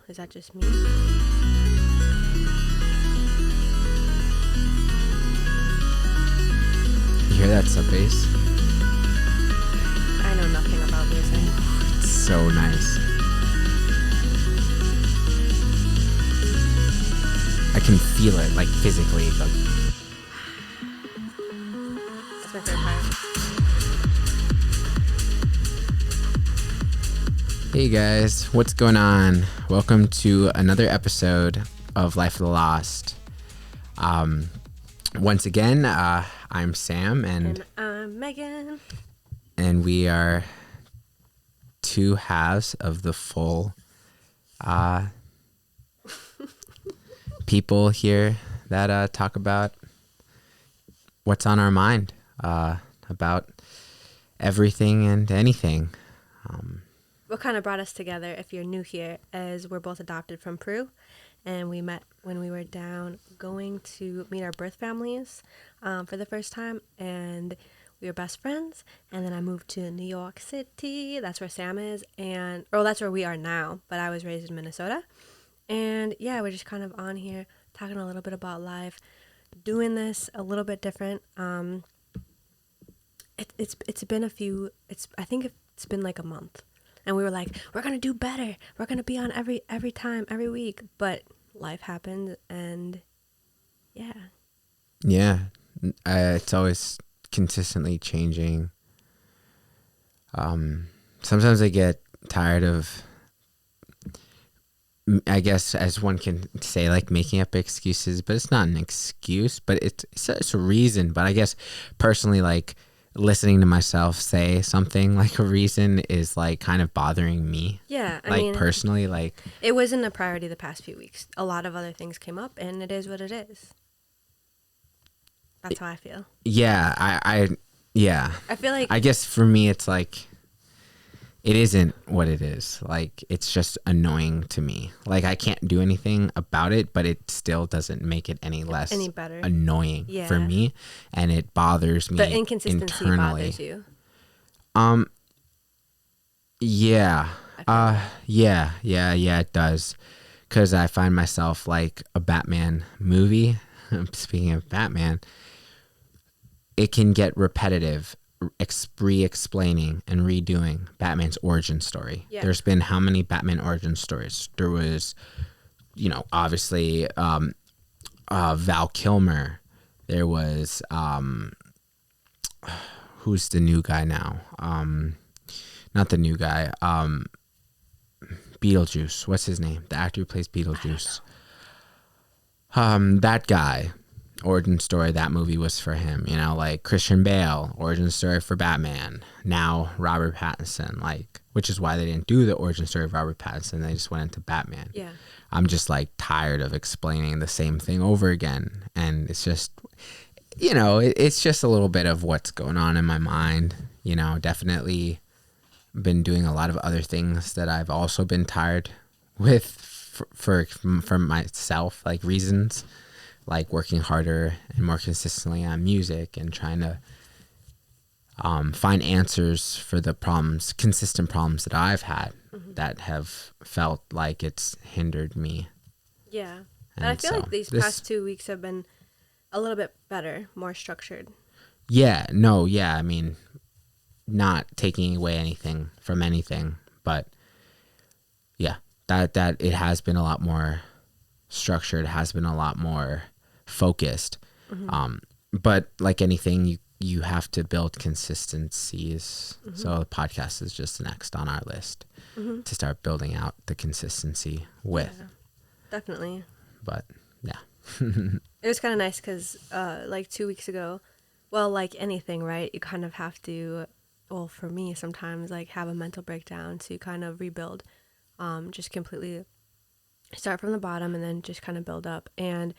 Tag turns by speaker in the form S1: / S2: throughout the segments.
S1: Is that just me?
S2: You hear that sub bass?
S1: I know nothing about music.
S2: It's so nice. I can feel it, like physically. Like,
S1: That's my favorite part.
S2: hey guys, what's going on? Welcome to another episode of Life of the Lost. Once again, I'm Sam,
S1: And I'm Megan.
S2: and we are two halves of the full people here that talk about what's on our mind, about everything and anything.
S1: What kind of brought us together, if you're new here, is we're both adopted from Peru, and we met when we were down going to meet our birth families for the first time, and we were best friends. And then I moved to New York City. That's where Sam is, that's where we are now, but I was raised in Minnesota. And yeah, we're just kind of on here talking a little bit about life, doing this a little bit different. It's been I think it's been like a month. And we were like, we're going to do better. We're going to be on every time, every week. But life happened, and yeah.
S2: Yeah, it's always consistently changing. Sometimes I get tired of, I guess, as one can say, like making up excuses, but it's not an excuse, but it's a reason. But I guess personally, like listening to myself say something like a reason is like kind of bothering me.
S1: Yeah, I
S2: like
S1: mean,
S2: personally, like
S1: it wasn't a priority the past few weeks. A lot of other things came up, and it is what it is. That's how I feel.
S2: yeah, I
S1: feel like
S2: I guess for me, it's like, it isn't what it is. Like, it's just annoying to me. Like, I can't do anything about it, but it still doesn't make it any less
S1: any better.
S2: annoying for
S1: Yeah.
S2: me, and it bothers me
S1: The inconsistency
S2: internally.
S1: bothers you.
S2: Yeah.
S1: I
S2: Yeah, it does. Because I find myself like a Batman movie. Speaking of Batman, it can get repetitive, re-explaining and redoing Batman's origin story.
S1: Yeah.
S2: There's been how many Batman origin stories? There was, obviously Val Kilmer. There was who's the new guy now? Not the new guy. Beetlejuice. What's his name? The actor who plays Beetlejuice. That guy. Origin story, that movie was for him. Like Christian Bale, origin story for Batman. Now Robert Pattinson, like, which is why they didn't do the origin story of Robert Pattinson. They just went into Batman.
S1: Yeah.
S2: I'm just like tired of explaining the same thing over again, and it's just, it's just a little bit of what's going on in my mind. Definitely been doing a lot of other things that I've also been tired with for myself, like reasons. Like working harder and more consistently on music and trying to find answers for the consistent problems that I've had that have felt like it's hindered me.
S1: Yeah. And I feel like these past 2 weeks have been a little bit better, more structured.
S2: Yeah. I mean, not taking away anything from anything, but yeah, that it has been a lot more structured, has been a lot more focused. But like anything, you have to build consistencies. So the podcast is just next on our list to start building out the consistency with.
S1: Yeah, definitely.
S2: But yeah.
S1: It was kind of nice because like 2 weeks ago, well, like anything, right? You kind of have to, well, for me sometimes, like have a mental breakdown to kind of rebuild, just completely start from the bottom and then just kind of build up. And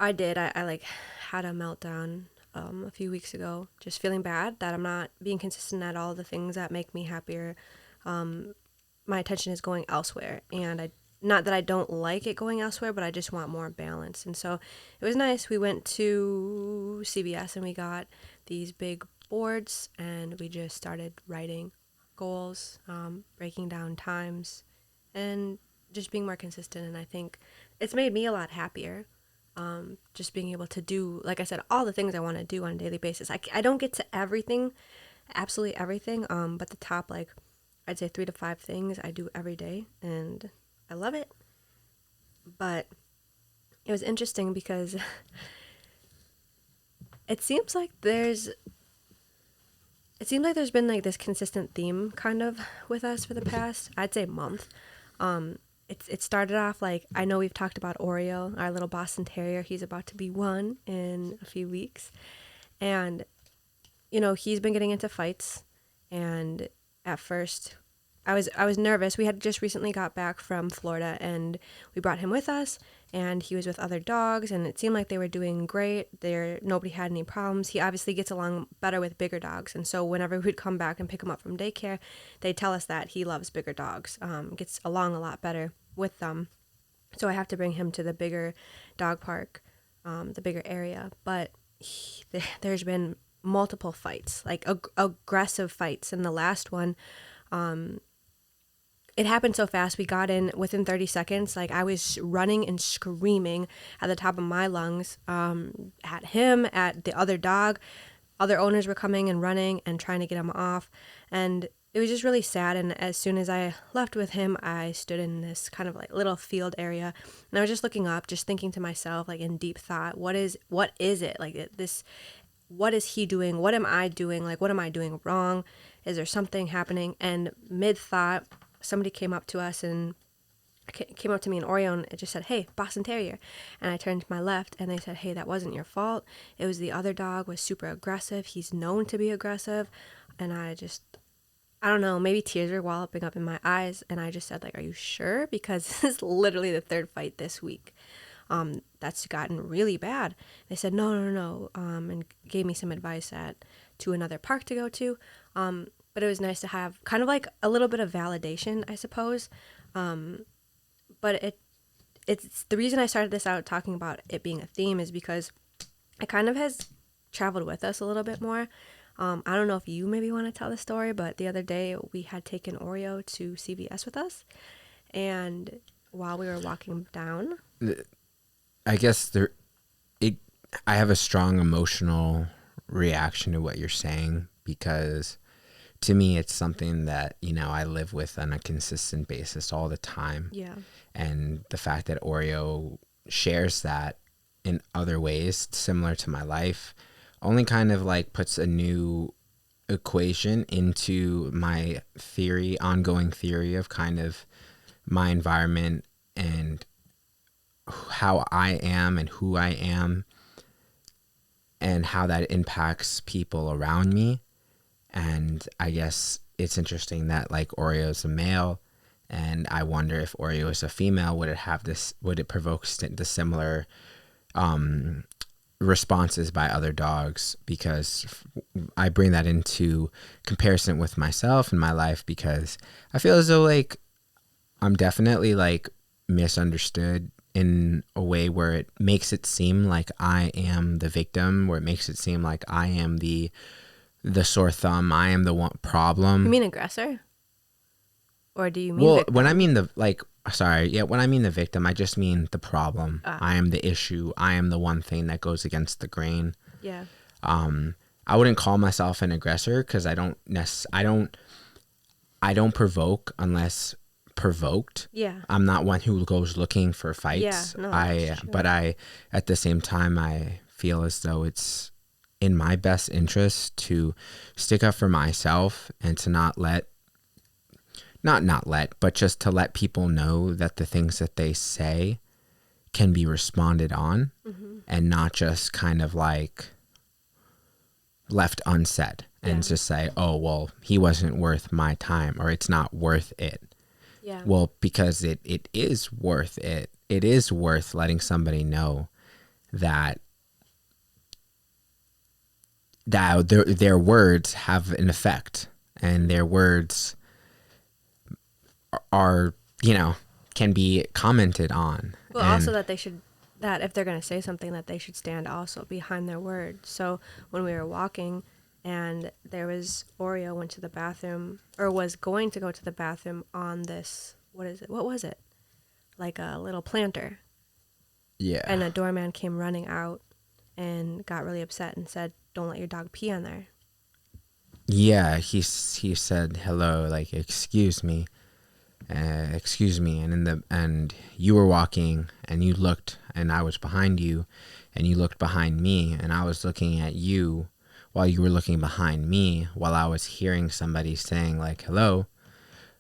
S1: I did. I like had a meltdown a few weeks ago, just feeling bad that I'm not being consistent at all the things that make me happier. My attention is going elsewhere, and not that I don't like it going elsewhere, but I just want more balance. And so it was nice. We went to CVS and we got these big boards, and we just started writing goals, breaking down times, and just being more consistent. And I think it's made me a lot happier. Just being able to do, like I said, all the things I want to do on a daily basis. I don't get to everything, absolutely everything. But the top, like, I'd say 3 to 5 things I do every day, and I love it. But it was interesting because it seems like there's been like this consistent theme kind of with us for the past, I'd say, month. It started off like, I know we've talked about Oreo, our little Boston Terrier. He's about to be 1 in a few weeks, and he's been getting into fights. And at first, I was nervous. We had just recently got back from Florida, and we brought him with us, and he was with other dogs, and it seemed like they were doing great. Nobody had any problems. He obviously gets along better with bigger dogs, and so whenever we'd come back and pick him up from daycare, they'd tell us that he loves bigger dogs, gets along a lot better with them. So I have to bring him to the bigger dog park, the bigger area. But there's been multiple fights, like aggressive fights, and the last one, it happened so fast. We got in within 30 seconds. Like, I was running and screaming at the top of my lungs, at him, at the other dog. Other owners were coming and running and trying to get him off. And it was just really sad. And as soon as I left with him, I stood in this kind of like little field area, and I was just looking up, just thinking to myself, like, in deep thought, what is it? Like, this, what is he doing? What am I doing? Like, what am I doing wrong? Is there something happening? And mid thought, somebody came up to us and came up to me in Oreo, and it just said, "Hey, Boston Terrier." And I turned to my left, and they said, "Hey, that wasn't your fault. It was the other dog was super aggressive. He's known to be aggressive." And I don't know, maybe tears were walloping up in my eyes, and I just said, like, "Are you sure?" Because this is literally the third fight this week. That's gotten really bad. They said, no, no, no, and gave me some advice to another park to go to. But it was nice to have kind of like a little bit of validation, I suppose. But it's the reason I started this out talking about it being a theme is because it kind of has traveled with us a little bit more. I don't know if you maybe want to tell the story, but the other day we had taken Oreo to CVS with us, and while we were walking down,
S2: I guess I have a strong emotional reaction to what you're saying, because to me it's something that, I live with on a consistent basis all the time.
S1: yeah,
S2: And the fact that Oreo shares that in other ways similar to my life only kind of like puts a new equation into my ongoing theory of kind of my environment and how I am and who I am and how that impacts people around me. And I guess it's interesting that like Oreo is a male, and I wonder if Oreo is a female, would it provoke the similar responses by other dogs? Because I bring that into comparison with myself and my life, because I feel as though like I'm definitely like misunderstood in a way where it makes it seem like I am the victim, where it makes it seem like I am the sore thumb, I am the one problem.
S1: you mean aggressor, or do you mean
S2: Well,
S1: victim?
S2: when I mean when I mean the victim, I just mean the problem. I am the issue. I am the one thing that goes against the grain.
S1: Yeah,
S2: I wouldn't call myself an aggressor because I don't provoke unless provoked.
S1: yeah,
S2: I'm not one who goes looking for fights.
S1: Yeah, no, that's true.
S2: But at the same time, I feel as though it's in my best interest to stick up for myself and to but just to let people know that the things that they say can be responded on, and not just kind of like left unsaid and just say, oh, well, he wasn't worth my time, or it's not worth it.
S1: Yeah.
S2: Well, because it is worth it. It is worth letting somebody know that their words have an effect, and their words are, can be commented on.
S1: Well, also that that if they're going to say something, that they should stand also behind their word. So when we were walking and there was Oreo went to the bathroom, or was going to go to the bathroom on this, what was it? like a little planter.
S2: Yeah.
S1: And a doorman came running out and got really upset and said, "Don't let your dog pee on there."
S2: Yeah, he said hello, like excuse me, and you were walking, and you looked, and I was behind you, and you looked behind me, and I was looking at you, while you were looking behind me, while I was hearing somebody saying like hello,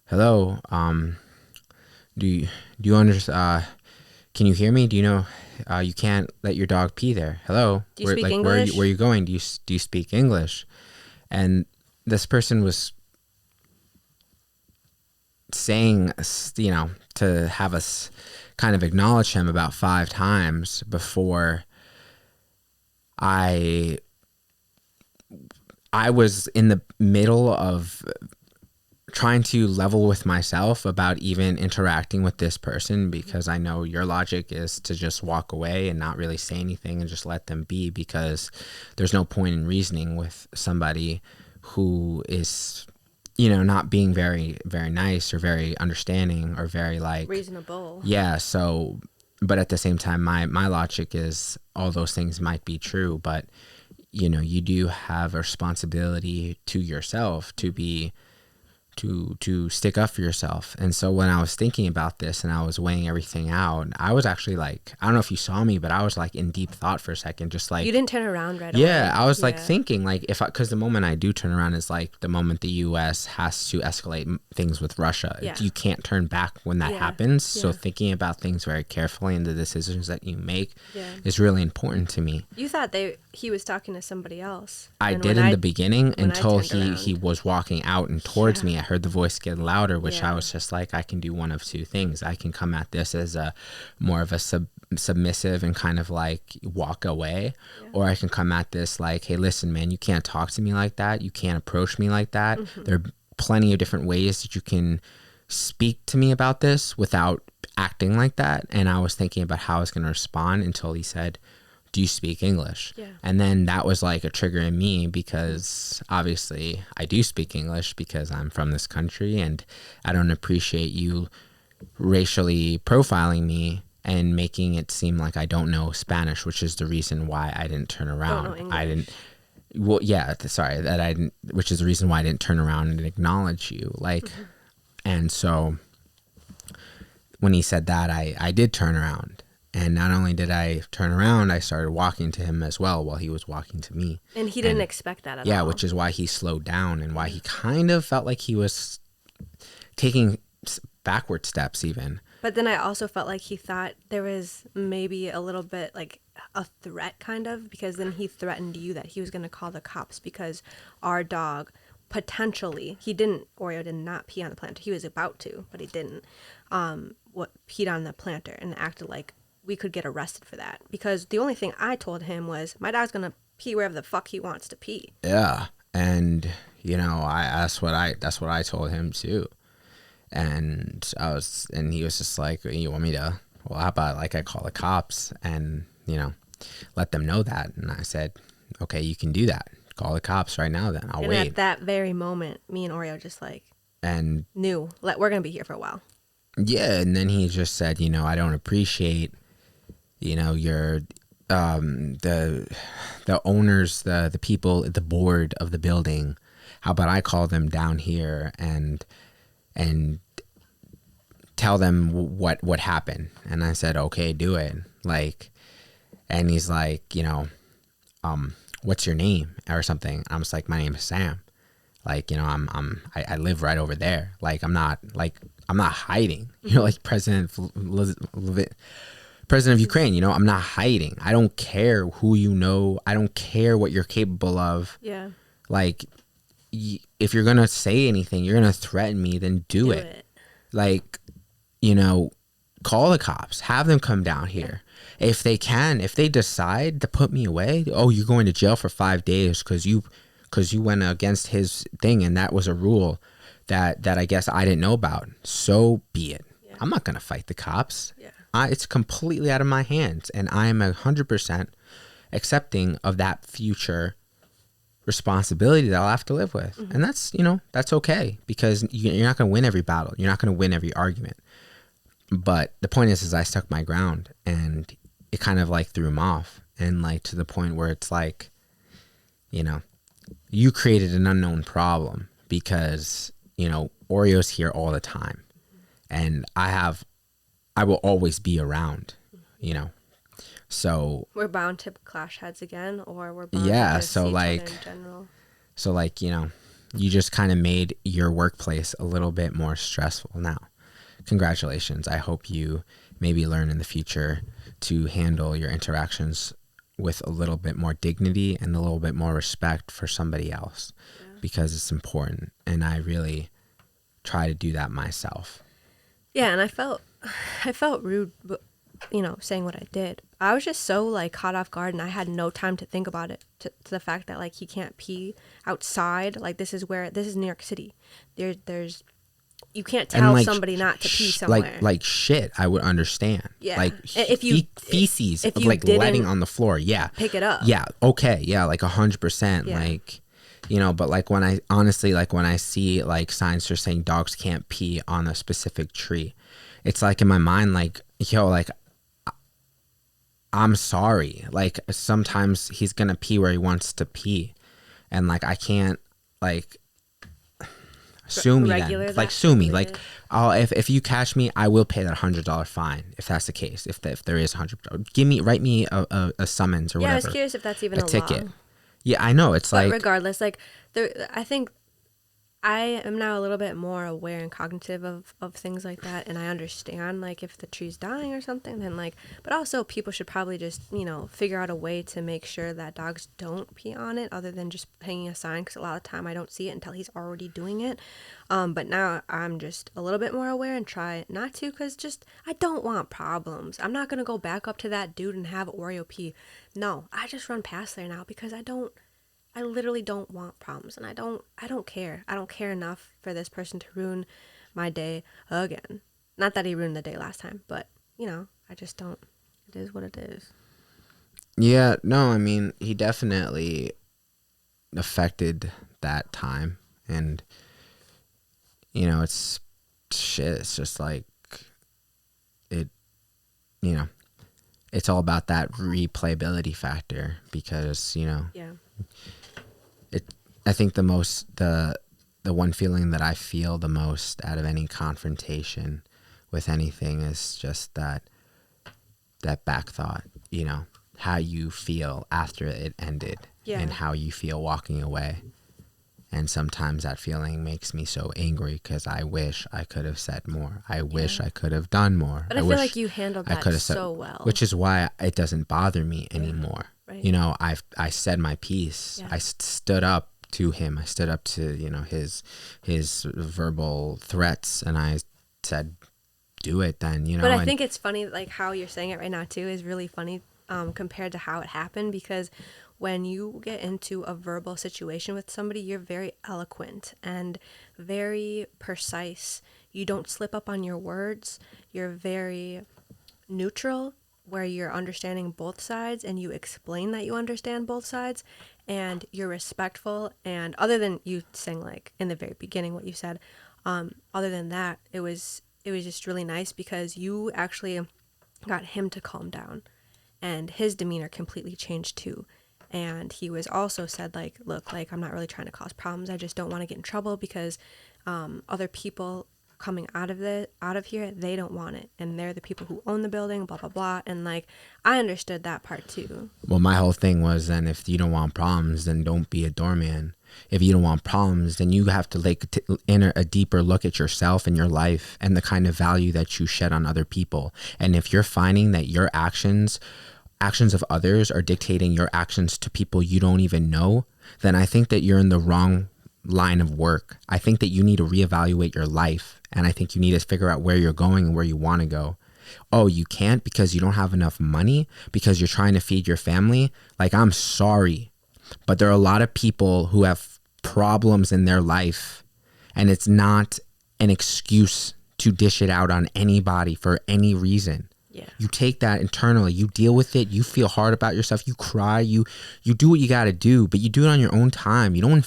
S2: hello, do you understand? Can you hear me? Do you know? You can't let your dog pee there. Hello,
S1: Do you speak
S2: where
S1: English?
S2: are you going? Do you speak English? And this person was saying, to have us kind of acknowledge him about 5 times before I was in the middle of trying to level with myself about even interacting with this person, because I know your logic is to just walk away and not really say anything and just let them be, because there's no point in reasoning with somebody who is, not being very, very nice or very understanding or very like
S1: Reasonable.
S2: Yeah. So, but at the same time, my logic is all those things might be true, but you do have a responsibility to yourself to be to stick up for yourself. And so when I was thinking about this and I was weighing everything out, I was actually like, I don't know if you saw me, but I was like in deep thought for a second, just like,
S1: You didn't turn around right away.
S2: yeah, I was like thinking like because the moment I do turn around is like the moment the U.S. has to escalate things with Russia.
S1: Yeah.
S2: You can't turn back when that
S1: Yeah.
S2: happens. So
S1: Yeah.
S2: thinking about things very carefully and the decisions that you make
S1: Yeah.
S2: is really important to me.
S1: You thought he was talking to somebody else.
S2: I
S1: And
S2: did
S1: when
S2: in the beginning
S1: when I
S2: until
S1: turned
S2: he
S1: around.
S2: was walking out and towards
S1: Yeah.
S2: me. I heard the voice get louder, which I
S1: Yeah.
S2: was just like, I can do one of two things. I can come at this as a more of a submissive and kind of like walk away,
S1: Yeah.
S2: or I can come at this like, hey, listen, man, you can't talk to me like that. You can't approach me like that.
S1: Mm-hmm.
S2: There are plenty of different ways that you can speak to me about this without acting like that. And I was thinking about how I was going to respond until he said, do you speak English?
S1: Yeah.
S2: And then that was like a trigger in me, because obviously I do speak English because I'm from this country, and I don't appreciate you racially profiling me and making it seem like I don't know Spanish, which is the reason why I didn't turn around.
S1: Don't know English.
S2: I didn't. Well, yeah, sorry, that I didn't, which is the reason why I didn't turn around and acknowledge you. Like,
S1: Mm-hmm.
S2: and so when he said that, I did turn around. And not only did I turn around, I started walking to him as well while he was walking to me.
S1: And he didn't expect that at all.
S2: Yeah, which is why he slowed down and why he kind of felt like he was taking backward steps even.
S1: But then I also felt like he thought there was maybe a little bit like a threat kind of, because then he threatened you that he was going to call the cops because our dog potentially, Oreo did not pee on the planter. He was about to, but he didn't. Peed on the planter and acted like we could get arrested for that, because the only thing I told him was my dog's gonna pee wherever the fuck he wants to pee.
S2: Yeah, and that's what I told him too, and he was just like, you want me to? Well, how about like I call the cops and let them know that? And I said, okay, you can do that. Call the cops right now. Then I'll
S1: and
S2: wait.
S1: At that very moment, me and Oreo just like
S2: and
S1: knew we're gonna be here for a while.
S2: Yeah, and then he just said, I don't appreciate your the owners, the people at the board of the building. How about I call them down here and tell them what happened? And I said, okay, do it. Like, and he's like, what's your name or something? I was like, my name is Sam. Like, I live right over there. Like, I'm not hiding. Like President of Ukraine, I'm not hiding. I don't care who you know. I don't care what you're capable of.
S1: Yeah.
S2: Like, if you're going to say anything, you're going to threaten me, then do it. Like, call the cops. Have them come down here. Yeah. If they decide to put me away, you're going to jail for 5 days because you went against his thing, and that was a rule that I guess I didn't know about. So be it. Yeah. I'm not going to fight the cops. Yeah. It's completely out of my hands, and I am 100% accepting of that future responsibility that I'll have to live with. Mm-hmm. And that's okay, because you're not going to win every battle. You're not going to win every argument. But the point is I stuck my ground, and it kind of like threw him off, and like to the point where it's like, you know, you created an unknown problem because, you know, Oreo's here all the time, and I will always be around, you know. So
S1: We're bound to clash heads again, or we're bound
S2: yeah,
S1: to just
S2: so
S1: see each other
S2: like
S1: in general.
S2: so like, you know, you just kind of made your workplace a little bit more stressful now. Congratulations. I hope you maybe learn in the future to handle your interactions with a little bit more dignity and a little bit more respect for somebody else, because it's important. And I really try to do that myself.
S1: Yeah, and I felt rude, you know, saying what I did. I was just so like caught off guard, and I had no time to think about it. To the fact that like he can't pee outside. Like this is New York City. There's you can't tell
S2: like,
S1: somebody not to pee somewhere.
S2: Like shit, I would understand.
S1: Yeah.
S2: Like
S1: If you
S2: feces,
S1: if you
S2: like
S1: didn't
S2: letting on the floor. Yeah.
S1: pick it up.
S2: Yeah. Okay. Yeah. Like 100%.
S1: Yeah.
S2: Like, you know, but like when I see like signs for saying dogs can't pee on a specific tree, it's like in my mind, like, yo, like, I'm sorry. Like sometimes he's going to pee where he wants to pee. And like, I can't like, sue me then. Like sue me. Like I'll if you catch me, I will pay that $100 fine if that's the case. If there is $100, write me a summons or whatever.
S1: Yeah, I was curious if that's even a
S2: ticket.
S1: law.
S2: Yeah, I know. It's
S1: but
S2: like
S1: regardless, like I think I am now a little bit more aware and cognitive of things like that, and I understand like if the tree's dying or something, then like, but also people should probably just, you know, figure out a way to make sure that dogs don't pee on it other than just hanging a sign, because a lot of the time I don't see it until he's already doing it. But now I'm just a little bit more aware and try not to, because just I don't want problems. I'm not gonna go back up to that dude and have Oreo pee. No, I just run past there now because I literally don't want problems, and I don't care. I don't care enough for this person to ruin my day again. Not that he ruined the day last time, but, you know, I just don't. It is what it is.
S2: Yeah, no, I mean, he definitely affected that time, and, you know, it's shit. It's just like it, you know, it's all about that replayability factor because, you know,
S1: Yeah.
S2: I think the one feeling that I feel the most out of any confrontation with anything is just that back thought, you know, how you feel after it ended and how you feel walking away. And sometimes that feeling makes me so angry because I wish I could have said more. I wish I could have done more.
S1: But I feel like you handled that so well.
S2: Which is why it doesn't bother me anymore.
S1: Right.
S2: You know, I said my piece.
S1: Yeah.
S2: I stood up to him. I stood up to, you know, his verbal threats, and I said, do it then, you know.
S1: But I think it's funny, like how you're saying it right now too is really funny compared to how it happened, because when you get into a verbal situation with somebody, you're very eloquent and very precise. You don't slip up on your words. You're very neutral, where you're understanding both sides and you explain that you understand both sides, and you're respectful. And other than you saying like in the very beginning what you said, other than that, it was just really nice because you actually got him to calm down, and his demeanor completely changed too. And he was also said like, look, like I'm not really trying to cause problems. I just don't want to get in trouble because other people coming out of here, they don't want it, and they're the people who own the building, blah blah blah. And like I understood that part too.
S2: Well, my whole thing was, then if you don't want problems, then don't be a doorman. If you don't want problems, then you have to like enter a deeper look at yourself and your life and the kind of value that you shed on other people. And if you're finding that your actions of others are dictating your actions to people you don't even know, then I think that you're in the wrong line of work. I think that you need to reevaluate your life, and I think you need to figure out where you're going and where you want to go. Oh, you can't because you don't have enough money because you're trying to feed your family? Like, I'm sorry, but there are a lot of people who have problems in their life, and it's not an excuse to dish it out on anybody for any reason.
S1: Yeah.
S2: You take that internally, you deal with it, you feel hard about yourself, you cry, you do what you got to do, but you do it on your own time. You don't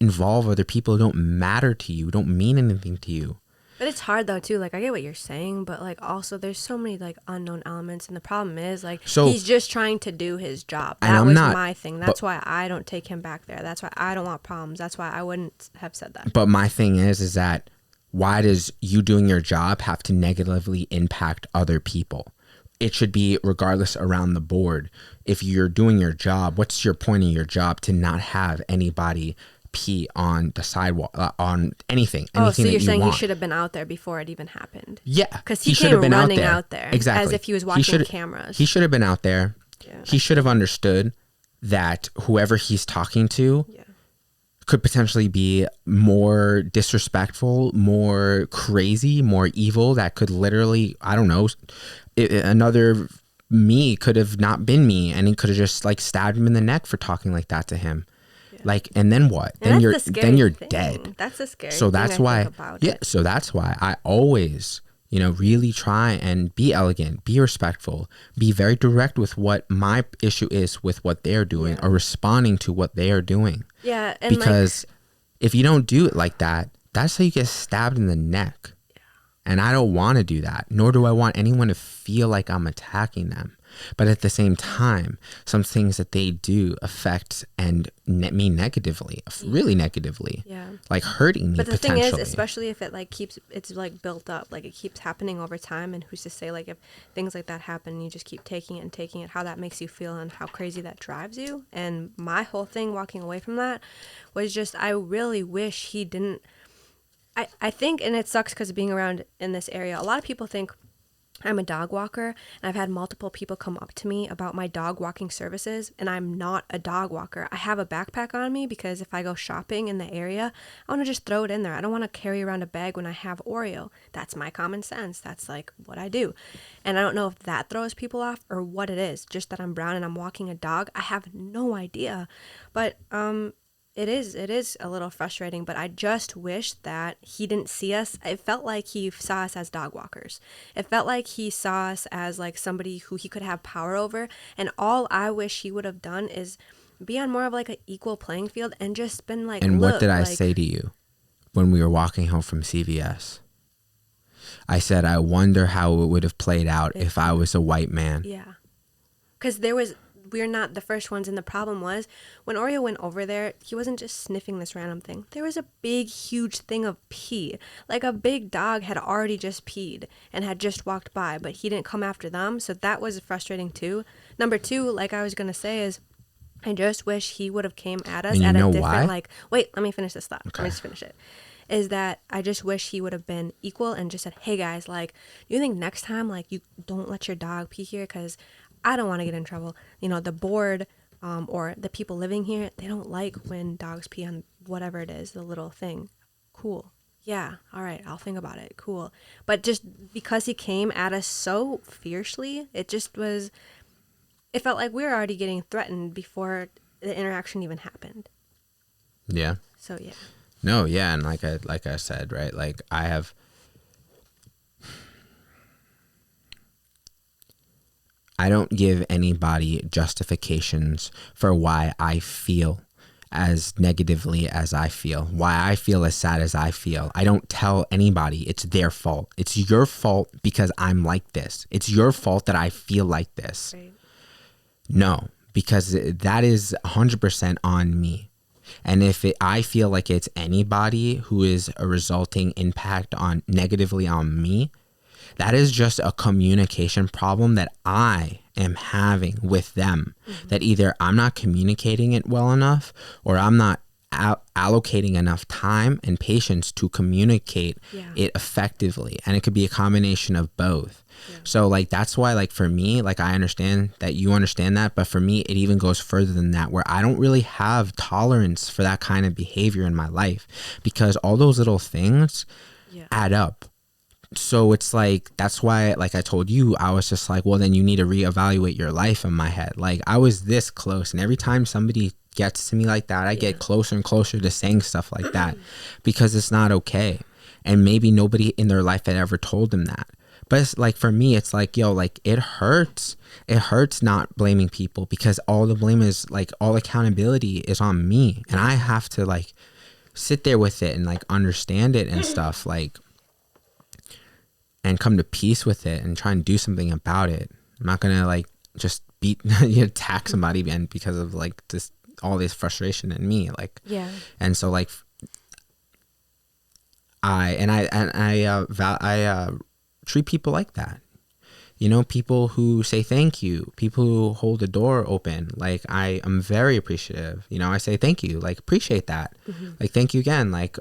S2: involve other people who don't matter to you, don't mean anything to you.
S1: But it's hard though too. Like I get what you're saying, but like also there's so many like unknown elements, and the problem is like
S2: So,
S1: he's just trying to do his job.
S2: and
S1: That
S2: I'm
S1: was
S2: not,
S1: my thing.
S2: but
S1: That's why I don't take him back there. That's why I don't want problems. That's why I wouldn't have said that.
S2: but my thing is that why does you doing your job have to negatively impact other people? It should be regardless around the board. If you're doing your job, what's your point of your job to not have anybody pee on the sidewalk, on anything
S1: Oh, so
S2: that
S1: you're
S2: you
S1: saying
S2: want?
S1: he should have been out there before it even happened?
S2: Yeah,
S1: Because he
S2: should
S1: came
S2: have been
S1: running out there
S2: exactly
S1: as if he was watching cameras.
S2: He should have been out there.
S1: Yeah,
S2: He should have understood that whoever he's talking to
S1: yeah.
S2: could potentially be more disrespectful, more crazy, more evil, that could literally, I don't know, another me could have not been me, and he could have just like stabbed him in the neck for talking like that to him.
S1: Yeah.
S2: Like, and then what?
S1: And
S2: then you're
S1: thing.
S2: dead.
S1: That's the scary
S2: So
S1: thing
S2: that's
S1: I
S2: why,
S1: think about
S2: yeah.
S1: it.
S2: So that's why I always, really try and be elegant, be respectful, be very direct with what my issue is with what they're doing,
S1: Yeah.
S2: or responding to what they are doing.
S1: Yeah, and
S2: Because if you don't do it like that, that's how you get stabbed in the neck.
S1: Yeah.
S2: And I don't want to do that, nor do I want anyone to feel like I'm attacking them. But at the same time, some things that they do affect and me negatively, really negatively,
S1: yeah.
S2: like hurting me
S1: But the
S2: potentially.
S1: thing is, especially if it like it's like built up, like it keeps happening over time, and who's to say like if things like that happen, you just keep taking it and taking it, how that makes you feel and how crazy that drives you. And my whole thing walking away from that was just, I really wish he didn't. I think, and it sucks because being around in this area, a lot of people think I'm a dog walker, and I've had multiple people come up to me about my dog walking services, and I'm not a dog walker. I have a backpack on me because if I go shopping in the area, I want to just throw it in there. I don't want to carry around a bag when I have Oreo. That's my common sense. That's like what I do. And I don't know if that throws people off or what it is, just that I'm brown and I'm walking a dog. I have no idea. But it is a little frustrating, but I just wish that he didn't see us. It felt like he saw us as dog walkers. It felt like he saw us as like somebody who he could have power over. And all I wish he would have done is be on more of like an equal playing field and just been like,
S2: and
S1: look,
S2: what did I
S1: like,
S2: say to you when we were walking home from CVS? I said, I wonder how it would have played out if I was a white man.
S1: Yeah. Because we're not the first ones, and the problem was when Oreo went over there, he wasn't just sniffing this random thing. There was a big, huge thing of pee. Like a big dog had already just peed and had just walked by, but he didn't come after them, so that was frustrating too. Number two, like I was going to say, is I just wish he would have came at us
S2: And you
S1: at
S2: know
S1: a different,
S2: why?
S1: like, wait, let me finish this thought.
S2: Okay.
S1: Let me just finish it. Is that I just wish he would have been equal and just said, hey guys, like, do you think next time, like, you don't let your dog pee here? Because I don't want to get in trouble. The board or the people living here, they don't like when dogs pee on whatever it is, the little thing. Cool. Yeah, all right, I'll think about it. Cool. But just because he came at us so fiercely, it felt like we were already getting threatened before the interaction even happened.
S2: Yeah.
S1: So, yeah.
S2: No, yeah, and like I said, right? Like I don't give anybody justifications for why I feel as negatively as I feel, why I feel as sad as I feel. I don't tell anybody it's their fault. It's your fault because I'm like this. It's your fault that I feel like this.
S1: Right.
S2: No, because that is 100% on me. And if I feel like it's anybody who is a resulting impact on negatively on me, that is just a communication problem that I am having with them. Mm-hmm. That either I'm not communicating it well enough, or I'm not allocating enough time and patience to communicate it effectively. And it could be a combination of both. Yeah. So like, that's why, like, for me, like, I understand that you understand that, but for me, it even goes further than that, where I don't really have tolerance for that kind of behavior in my life, because all those little things add up. So it's like, that's why, like I told you, I was just like, well, then you need to reevaluate your life in my head. Like, I was this close, and every time somebody gets to me like that, I get closer and closer to saying stuff like that, because it's not okay. And maybe nobody in their life had ever told them that. But it's like, for me, it's like, yo, like, it hurts. It hurts not blaming people, because all the blame is, like, all accountability is on me. And I have to, like, sit there with it and, like, understand it and stuff. Like, and come to peace with it and try and do something about it. I'm not gonna like just beat attack somebody and because of like this all this frustration in me, like.
S1: Yeah.
S2: And so like I treat people like that. You know, people who say thank you, people who hold the door open. Like I am very appreciative. You know, I say thank you, like appreciate that. Like thank you again. Like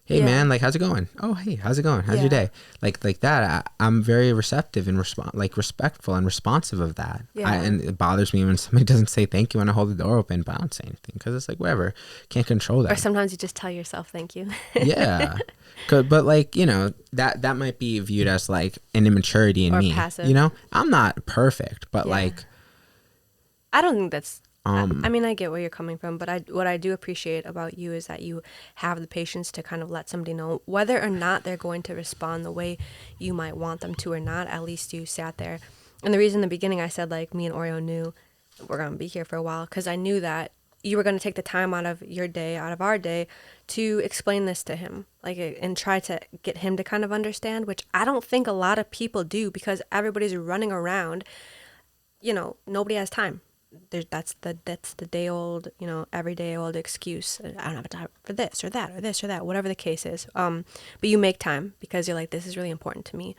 S2: hey man, like how's it going? Oh hey, how's it going? How's your day? Like that. I'm very receptive and respectful and responsive of that. And it bothers me when somebody doesn't say thank you when I hold the door open, but I don't say anything because it's like whatever, can't control that.
S1: Or sometimes you just tell yourself thank you.
S2: Yeah. But like, you know, that might be viewed as like an immaturity in
S1: or
S2: me.
S1: passive.
S2: You know, I'm not perfect, but like
S1: I don't think that's I mean, I get where you're coming from, but what I do appreciate about you is that you have the patience to kind of let somebody know whether or not they're going to respond the way you might want them to or not. At least you sat there. And the reason in the beginning I said like me and Oreo knew we're going to be here for a while because I knew that you were going to take the time out of your day, out of our day, to explain this to him, like, and try to get him to kind of understand, which I don't think a lot of people do because everybody's running around. You know, nobody has time. That's the day old, you know, everyday old excuse. I don't have time for this or that or this or that, whatever the case is. But you make time because you're like, this is really important to me.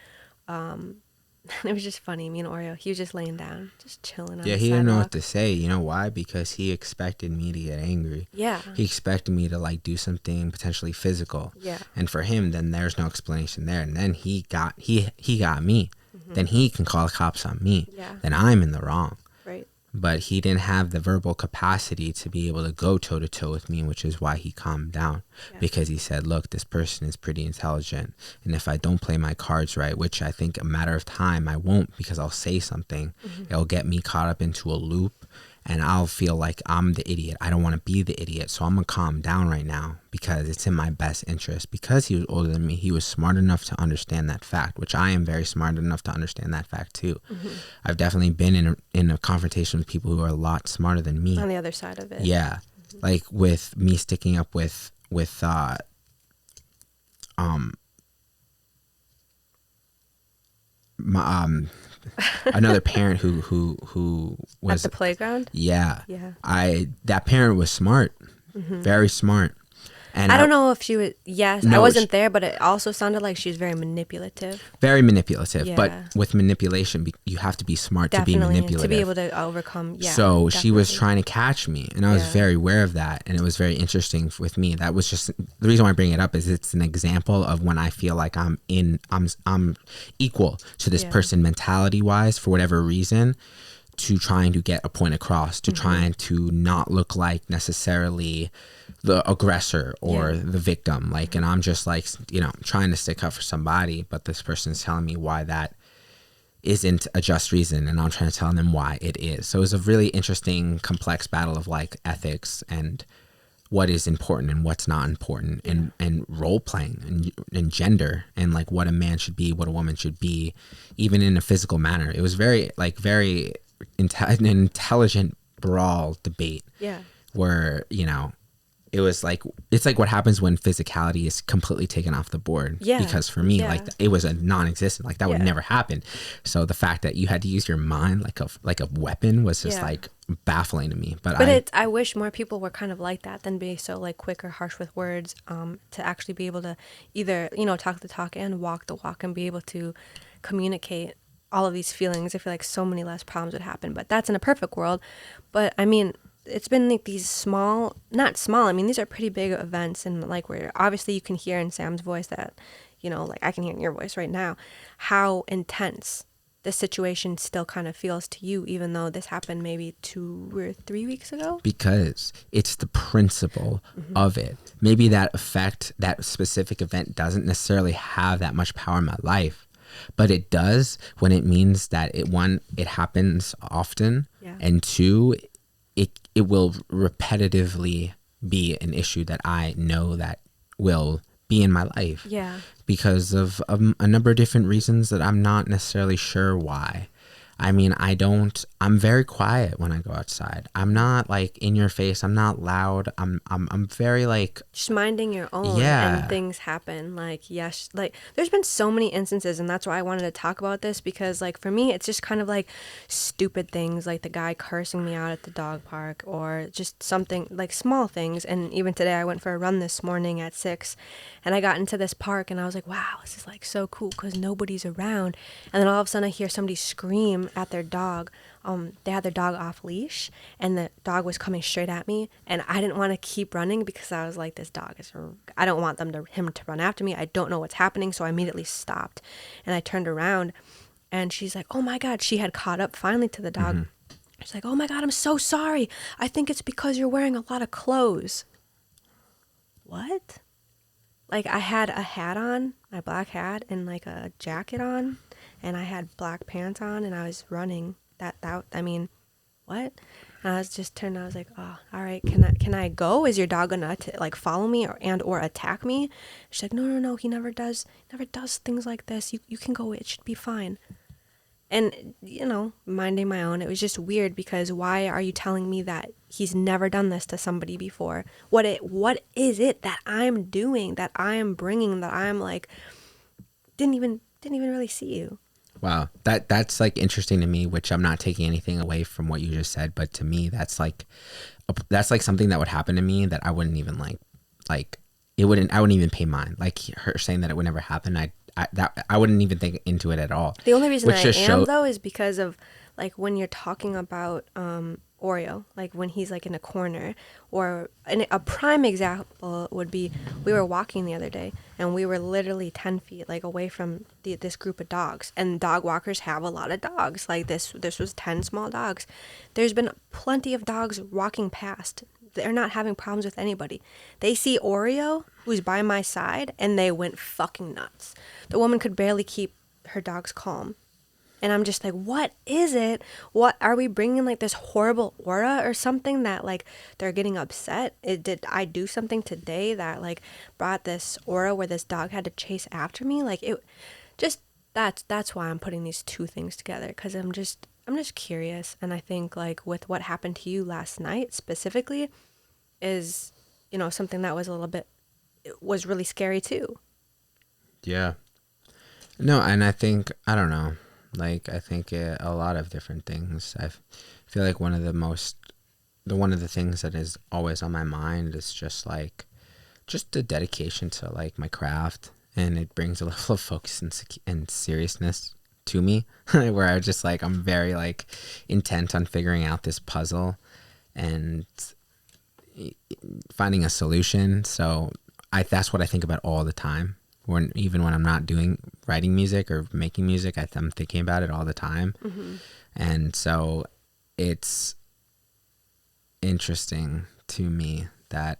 S1: It was just funny. Me and Oreo, he was just laying down, just chilling on the
S2: he
S1: sidewalk.
S2: didn't know what to say. You know why? Because he expected me to get angry.
S1: Yeah.
S2: He expected me to like do something potentially physical.
S1: Yeah.
S2: And for him, then there's no explanation there. And then he got me. Then he can call the cops on me.
S1: Yeah.
S2: Then I'm in the wrong.
S1: Right.
S2: But he didn't have the verbal capacity to be able to go toe to toe with me, which is why he calmed down. Because he said, look, this person is pretty intelligent. And if I don't play my cards right, which I think a matter of time I won't because I'll say something, it'll get me caught up into a loop and I'll feel like I'm the idiot. I don't want to be the idiot. So I'm going to calm down right now because it's in my best interest. Because he was older than me, he was smart enough to understand that fact, which I am very smart enough to understand that fact too. I've definitely been in a confrontation with people who are a lot smarter than me.
S1: On the other side of it.
S2: Yeah. Like with me sticking up with another parent who was
S1: at the playground.
S2: Yeah.
S1: Yeah.
S2: That parent was smart, very smart. And
S1: I don't know if she was. Yes, I
S2: No,
S1: wasn't there, but it also sounded like she was very manipulative.
S2: Very manipulative.
S1: Yeah.
S2: But with manipulation, you have to be smart
S1: Definitely,
S2: to be manipulative.
S1: to be able to overcome. Yeah.
S2: So she was
S1: definitely.
S2: trying to catch me, and I was very aware of that, and it was very interesting with me. That was just the reason why I bring it up is it's an example of when I feel like I'm equal to this person mentality wise for whatever reason, to trying to get a point across, to trying to not look like necessarily the aggressor or the victim, like, and I'm just like, you know, trying to stick up for somebody, but this person's telling me why that isn't a just reason, and I'm trying to tell them why it is. So it was a really interesting, complex battle of like ethics and what is important and what's not important, and role playing and gender and like what a man should be, what a woman should be, even in a physical manner. It was very an intelligent brawl debate. Yeah. Where, you know, it was like, it's like what happens when physicality is completely taken off the board. Yeah. Because for me, like, it was a non-existent, like that would never happen. So the fact that you had to use your mind like a weapon was just like baffling to me. But
S1: I wish more people were kind of like that than be so like quick or harsh with words, to actually be able to either, you know, talk the talk and walk the walk and be able to communicate all of these feelings. I feel like so many less problems would happen, but that's in a perfect world. But I mean, it's been like these not small, I mean, these are pretty big events, and like where obviously you can hear in Sam's voice that, you know, like I can hear in your voice right now, how intense the situation still kind of feels to you, even though this happened maybe 2 or 3 weeks ago.
S2: Because it's the principle of it. Maybe that specific event doesn't necessarily have that much power in my life, but it does when it means that it happens often, and two, it will repetitively be an issue that I know that will be in my life. Yeah. Because of a number of different reasons that I'm not necessarily sure why. I mean, I'm very quiet when I go outside. I'm not like in your face. I'm not loud. I'm very like,
S1: Just minding your own, and
S2: yeah,
S1: things happen. Like, yes, like there's been so many instances, and that's why I wanted to talk about this, because like for me it's just kind of like stupid things, like the guy cursing me out at the dog park, or just something like small things. And even today I went for a run this morning at 6, and I got into this park and I was like, wow, this is like so cool because nobody's around. And then all of a sudden I hear somebody scream at their dog. They had their dog off leash, and the dog was coming straight at me, and I didn't want to keep running because I was like, this dog is, I don't want him to run after me. I don't know what's happening. So I immediately stopped, and I turned around, and she's like, oh my God, she had caught up finally to the dog.
S2: hmm
S1: She's like, oh my God, I'm so sorry. I think it's because you're wearing a lot of clothes. What? Like, I had a hat on, my black hat, and like a jacket on, and I had black pants on, and I was running. I mean, what? And I was just turned. I was like, oh, all right. Can I go? Is your dog gonna like follow me or attack me? She's like, no, no, no. He never does things like this. You can go. It should be fine. And minding my own. It was just weird because why are you telling me that he's never done this to somebody before? What is it that I'm doing, that I am bringing, that I'm like didn't even really see you.
S2: wow, that's like interesting to me, which I'm not taking anything away from what you just said, but to me, that's like something that would happen to me that I wouldn't even like I wouldn't even pay mind. Like her saying that it would never happen, I wouldn't even think into it at all.
S1: The only reason
S2: Which
S1: I
S2: just
S1: am
S2: show
S1: though is because of like when you're talking about Oreo, like when he's like in a corner, or a prime example would be we were walking the other day and we were literally 10 feet like away from this group of dogs, and dog walkers have a lot of dogs. Like this was 10 small dogs. There's been plenty of dogs walking past. They're not having problems with anybody. They see Oreo, who's by my side, and they went fucking nuts. The woman could barely keep her dogs calm. And I'm just like, what is it? What are we bringing, like this horrible aura or something that like they're getting upset? Did I do something today that like brought this aura where this dog had to chase after me? Like it just that's why I'm putting these two things together, because I'm just curious. And I think like with what happened to you last night specifically is something that was a little bit, it was really scary too.
S2: yeah. No, and I think I don't know. Like I think a lot of different things. Feel like one of the things that is always on my mind is just the dedication to like my craft, and it brings a level of focus and seriousness to me, where I just like I'm very like intent on figuring out this puzzle and finding a solution. So that's what I think about all the time. Even when I'm not writing music or making music, I'm thinking about it all the time.
S1: Mm-hmm.
S2: And so it's interesting to me that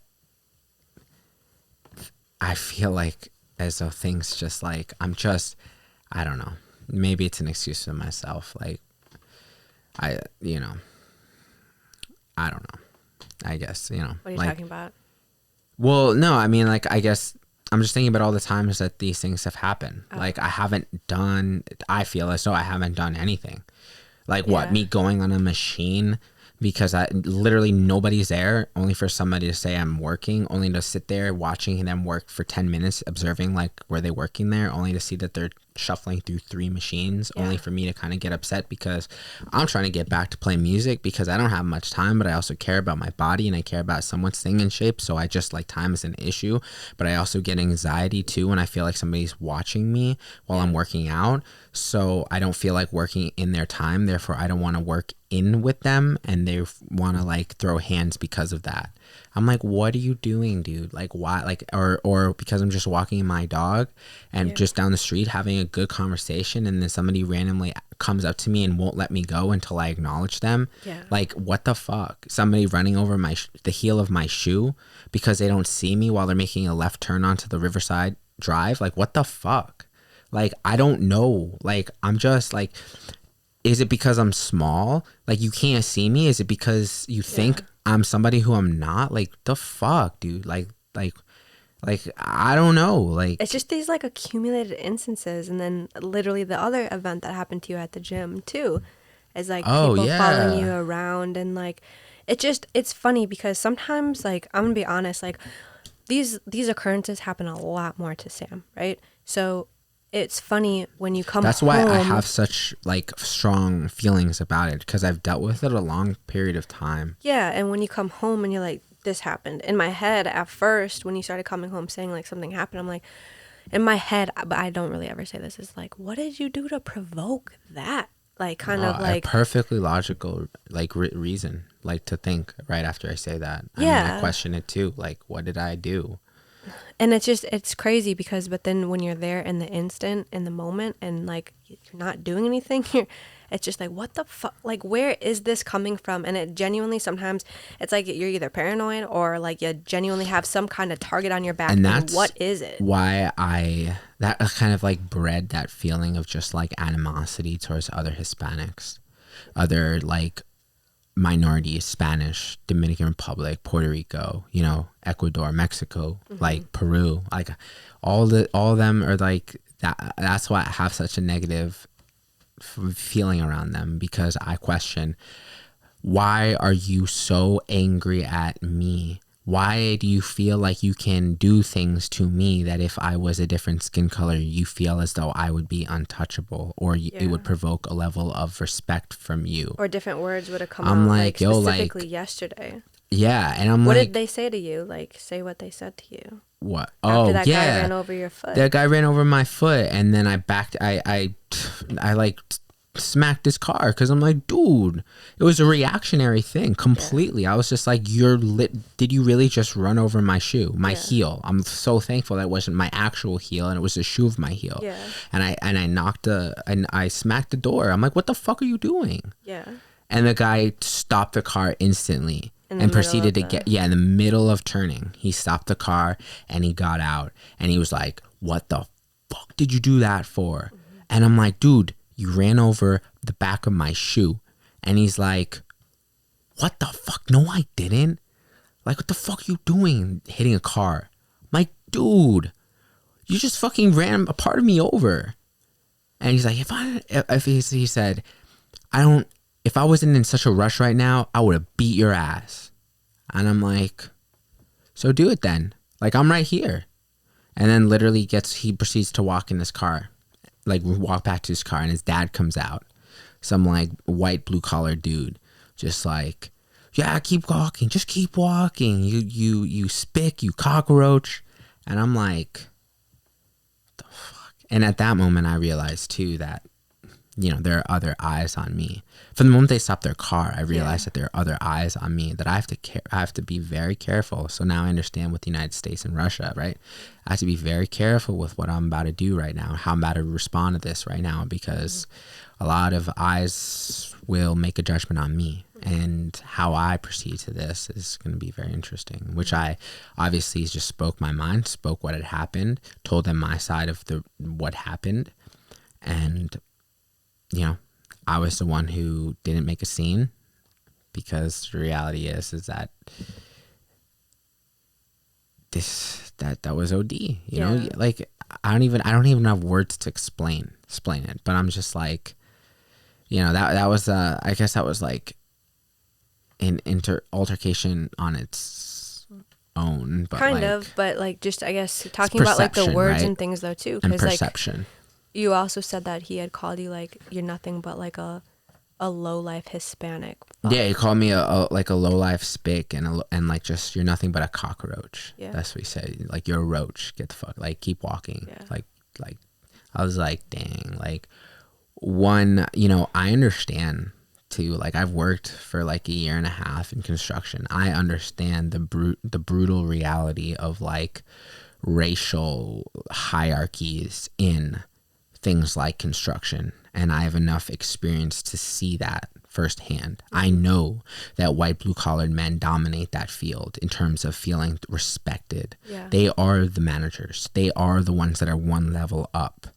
S2: I feel like as though things just like I don't know. Maybe it's an excuse for myself. Like I I don't know. I guess,
S1: What are you
S2: like,
S1: talking about?
S2: well, no, I mean, like, I guess I'm just thinking about all the times that these things have happened.
S1: Oh.
S2: Like, I feel as though I haven't done anything. Like, what,
S1: Yeah.
S2: me going on a machine because literally nobody's there, only for somebody to say I'm working, only to sit there watching them work for 10 minutes, observing, like, were they working there, only to see that they're shuffling through 3 machines,
S1: Yeah.
S2: only for me to kind of get upset because I'm trying to get back to play music because I don't have much time, but I also care about my body and I care about someone's singing shape. So I just like time is an issue, but I also get anxiety too when I feel like somebody's watching me while I'm working out. So I don't feel like working in their time. Therefore, I don't want to work in with them, and they want to like throw hands because of that. I'm like, what are you doing, dude? Like, why? Like, or because I'm just walking my dog and
S1: Yeah.
S2: just down the street having a good conversation, and then somebody randomly comes up to me and won't let me go until I acknowledge them.
S1: Yeah.
S2: Like, what the fuck? Somebody running over the heel of my shoe because they don't see me while they're making a left turn onto the Riverside Drive. Like, what the fuck? Like, I don't know. Like, I'm just like, is it because I'm small? Like, you can't see me? Is it because you think I'm somebody who I'm not? Like, the fuck, dude? Like, I don't know. Like,
S1: It's just these like accumulated instances, and then literally the other event that happened to you at the gym too. as like
S2: Oh
S1: people following you
S2: yeah.
S1: around, and like it's funny because sometimes, like, I'm gonna be honest, like these occurrences happen a lot more to Sam, right? So it's funny when you come
S2: That's why I
S1: home.
S2: have such like strong feelings about it, because I've dealt with it a long period of time.
S1: Yeah, and when you come home and you're like, this happened. In my head, at first, when you started coming home saying like something happened, I'm like, in my head, but I don't really ever say this, is like, what did you do to provoke that? Like, kind of
S2: A
S1: like,
S2: perfectly logical like reason, like to think right after I say that. I mean, I
S1: yeah.
S2: question it too. Like, what did I do?
S1: And it's crazy because, but then when you're there in the instant, in the moment, and like you're not doing anything, it's just like, what the fuck? Like, where is this coming from? And it genuinely, sometimes it's like you're either paranoid or like you genuinely have some kind of target on your back.
S2: And
S1: And
S2: that's
S1: what is it?
S2: why that kind of like bred that feeling of just like animosity towards other Hispanics, other like minorities, Spanish, Dominican Republic, Puerto Rico, you know, Ecuador, Mexico, like Peru, like all of them are like that. That's why I have such a negative feeling around them, because I question, why are you so angry at me? Why do you feel like you can do things to me that if I was a different skin color, you feel as though I would be untouchable, or it
S1: Yeah.
S2: would provoke a level of respect from you?
S1: Or different words would have come
S2: I'm
S1: out,
S2: like,
S1: like
S2: yo,
S1: specifically
S2: like,
S1: yesterday.
S2: yeah. And I'm
S1: What
S2: like,
S1: did they say to you? Like, say what they said to you
S2: what?
S1: after
S2: Oh,
S1: that guy
S2: yeah.
S1: ran over your foot.
S2: That guy ran over my foot, and then I backed, I like smacked his car, because I'm like, dude, it was a reactionary thing completely. I was just like, did you really just run over my shoe, my heel? I'm so thankful that it wasn't my actual heel and it was the shoe of my heel.
S1: Yeah.
S2: And I smacked the door. I'm like, what the fuck are you doing?
S1: Yeah.
S2: And the guy stopped the car instantly
S1: In the
S2: and
S1: middle
S2: proceeded
S1: of
S2: to get, in the middle of turning. He stopped the car and he got out and he was like, what the fuck did you do that for? And I'm like, dude, you ran over the back of my shoe. And he's like, what the fuck? No, I didn't. Like, what the fuck are you doing hitting a car? I'm like, dude, you just fucking ran a part of me over. And he's like, he said, if I wasn't in such a rush right now, I would have beat your ass. And I'm like, so do it then. Like, I'm right here. And then literally he proceeds to walk in his car, like walk back to his car, and his dad comes out. Some like white blue collar dude, just like, yeah, keep walking, just keep walking. You spick, you cockroach. And I'm like, the fuck. And at that moment, I realized too that, you know, there are other eyes on me. From the moment they stopped their car, I realized that there are other eyes on me, that I have to be very careful. So now I understand with the United States and Russia, right? I have to be very careful with what I'm about to do right now, how I'm about to respond to this right now, because a lot of eyes will make a judgment on me, and how I proceed to this is going to be very interesting, which I obviously just spoke my mind, spoke what had happened, told them my side of what happened. And, you know, I was the one who didn't make a scene, because the reality is that that was OD, you know, like I don't even have words to explain it, but I'm just like, you know, that was I guess that was like an altercation on its own, but
S1: kind
S2: like,
S1: of, but like, just, I guess, talking about like the words, right? And things though too,
S2: and
S1: because like
S2: perception.
S1: you also said that he had called you like, you're nothing but like a low life Hispanic.
S2: Yeah, he called me a low life spick, and like, just, you're nothing but a cockroach.
S1: Yeah.
S2: That's what he said. Like, you're a roach. Get the fuck, like, keep walking.
S1: Yeah.
S2: Like I was like, dang. Like, one, you know, I understand too. Like, I've worked for like a year and a half in construction. I understand the brutal reality of like racial hierarchies in things like construction, and I have enough experience to see that firsthand. I know that white blue collared men dominate that field in terms of feeling respected.
S1: Yeah.
S2: They are the managers. They are the ones that are one level up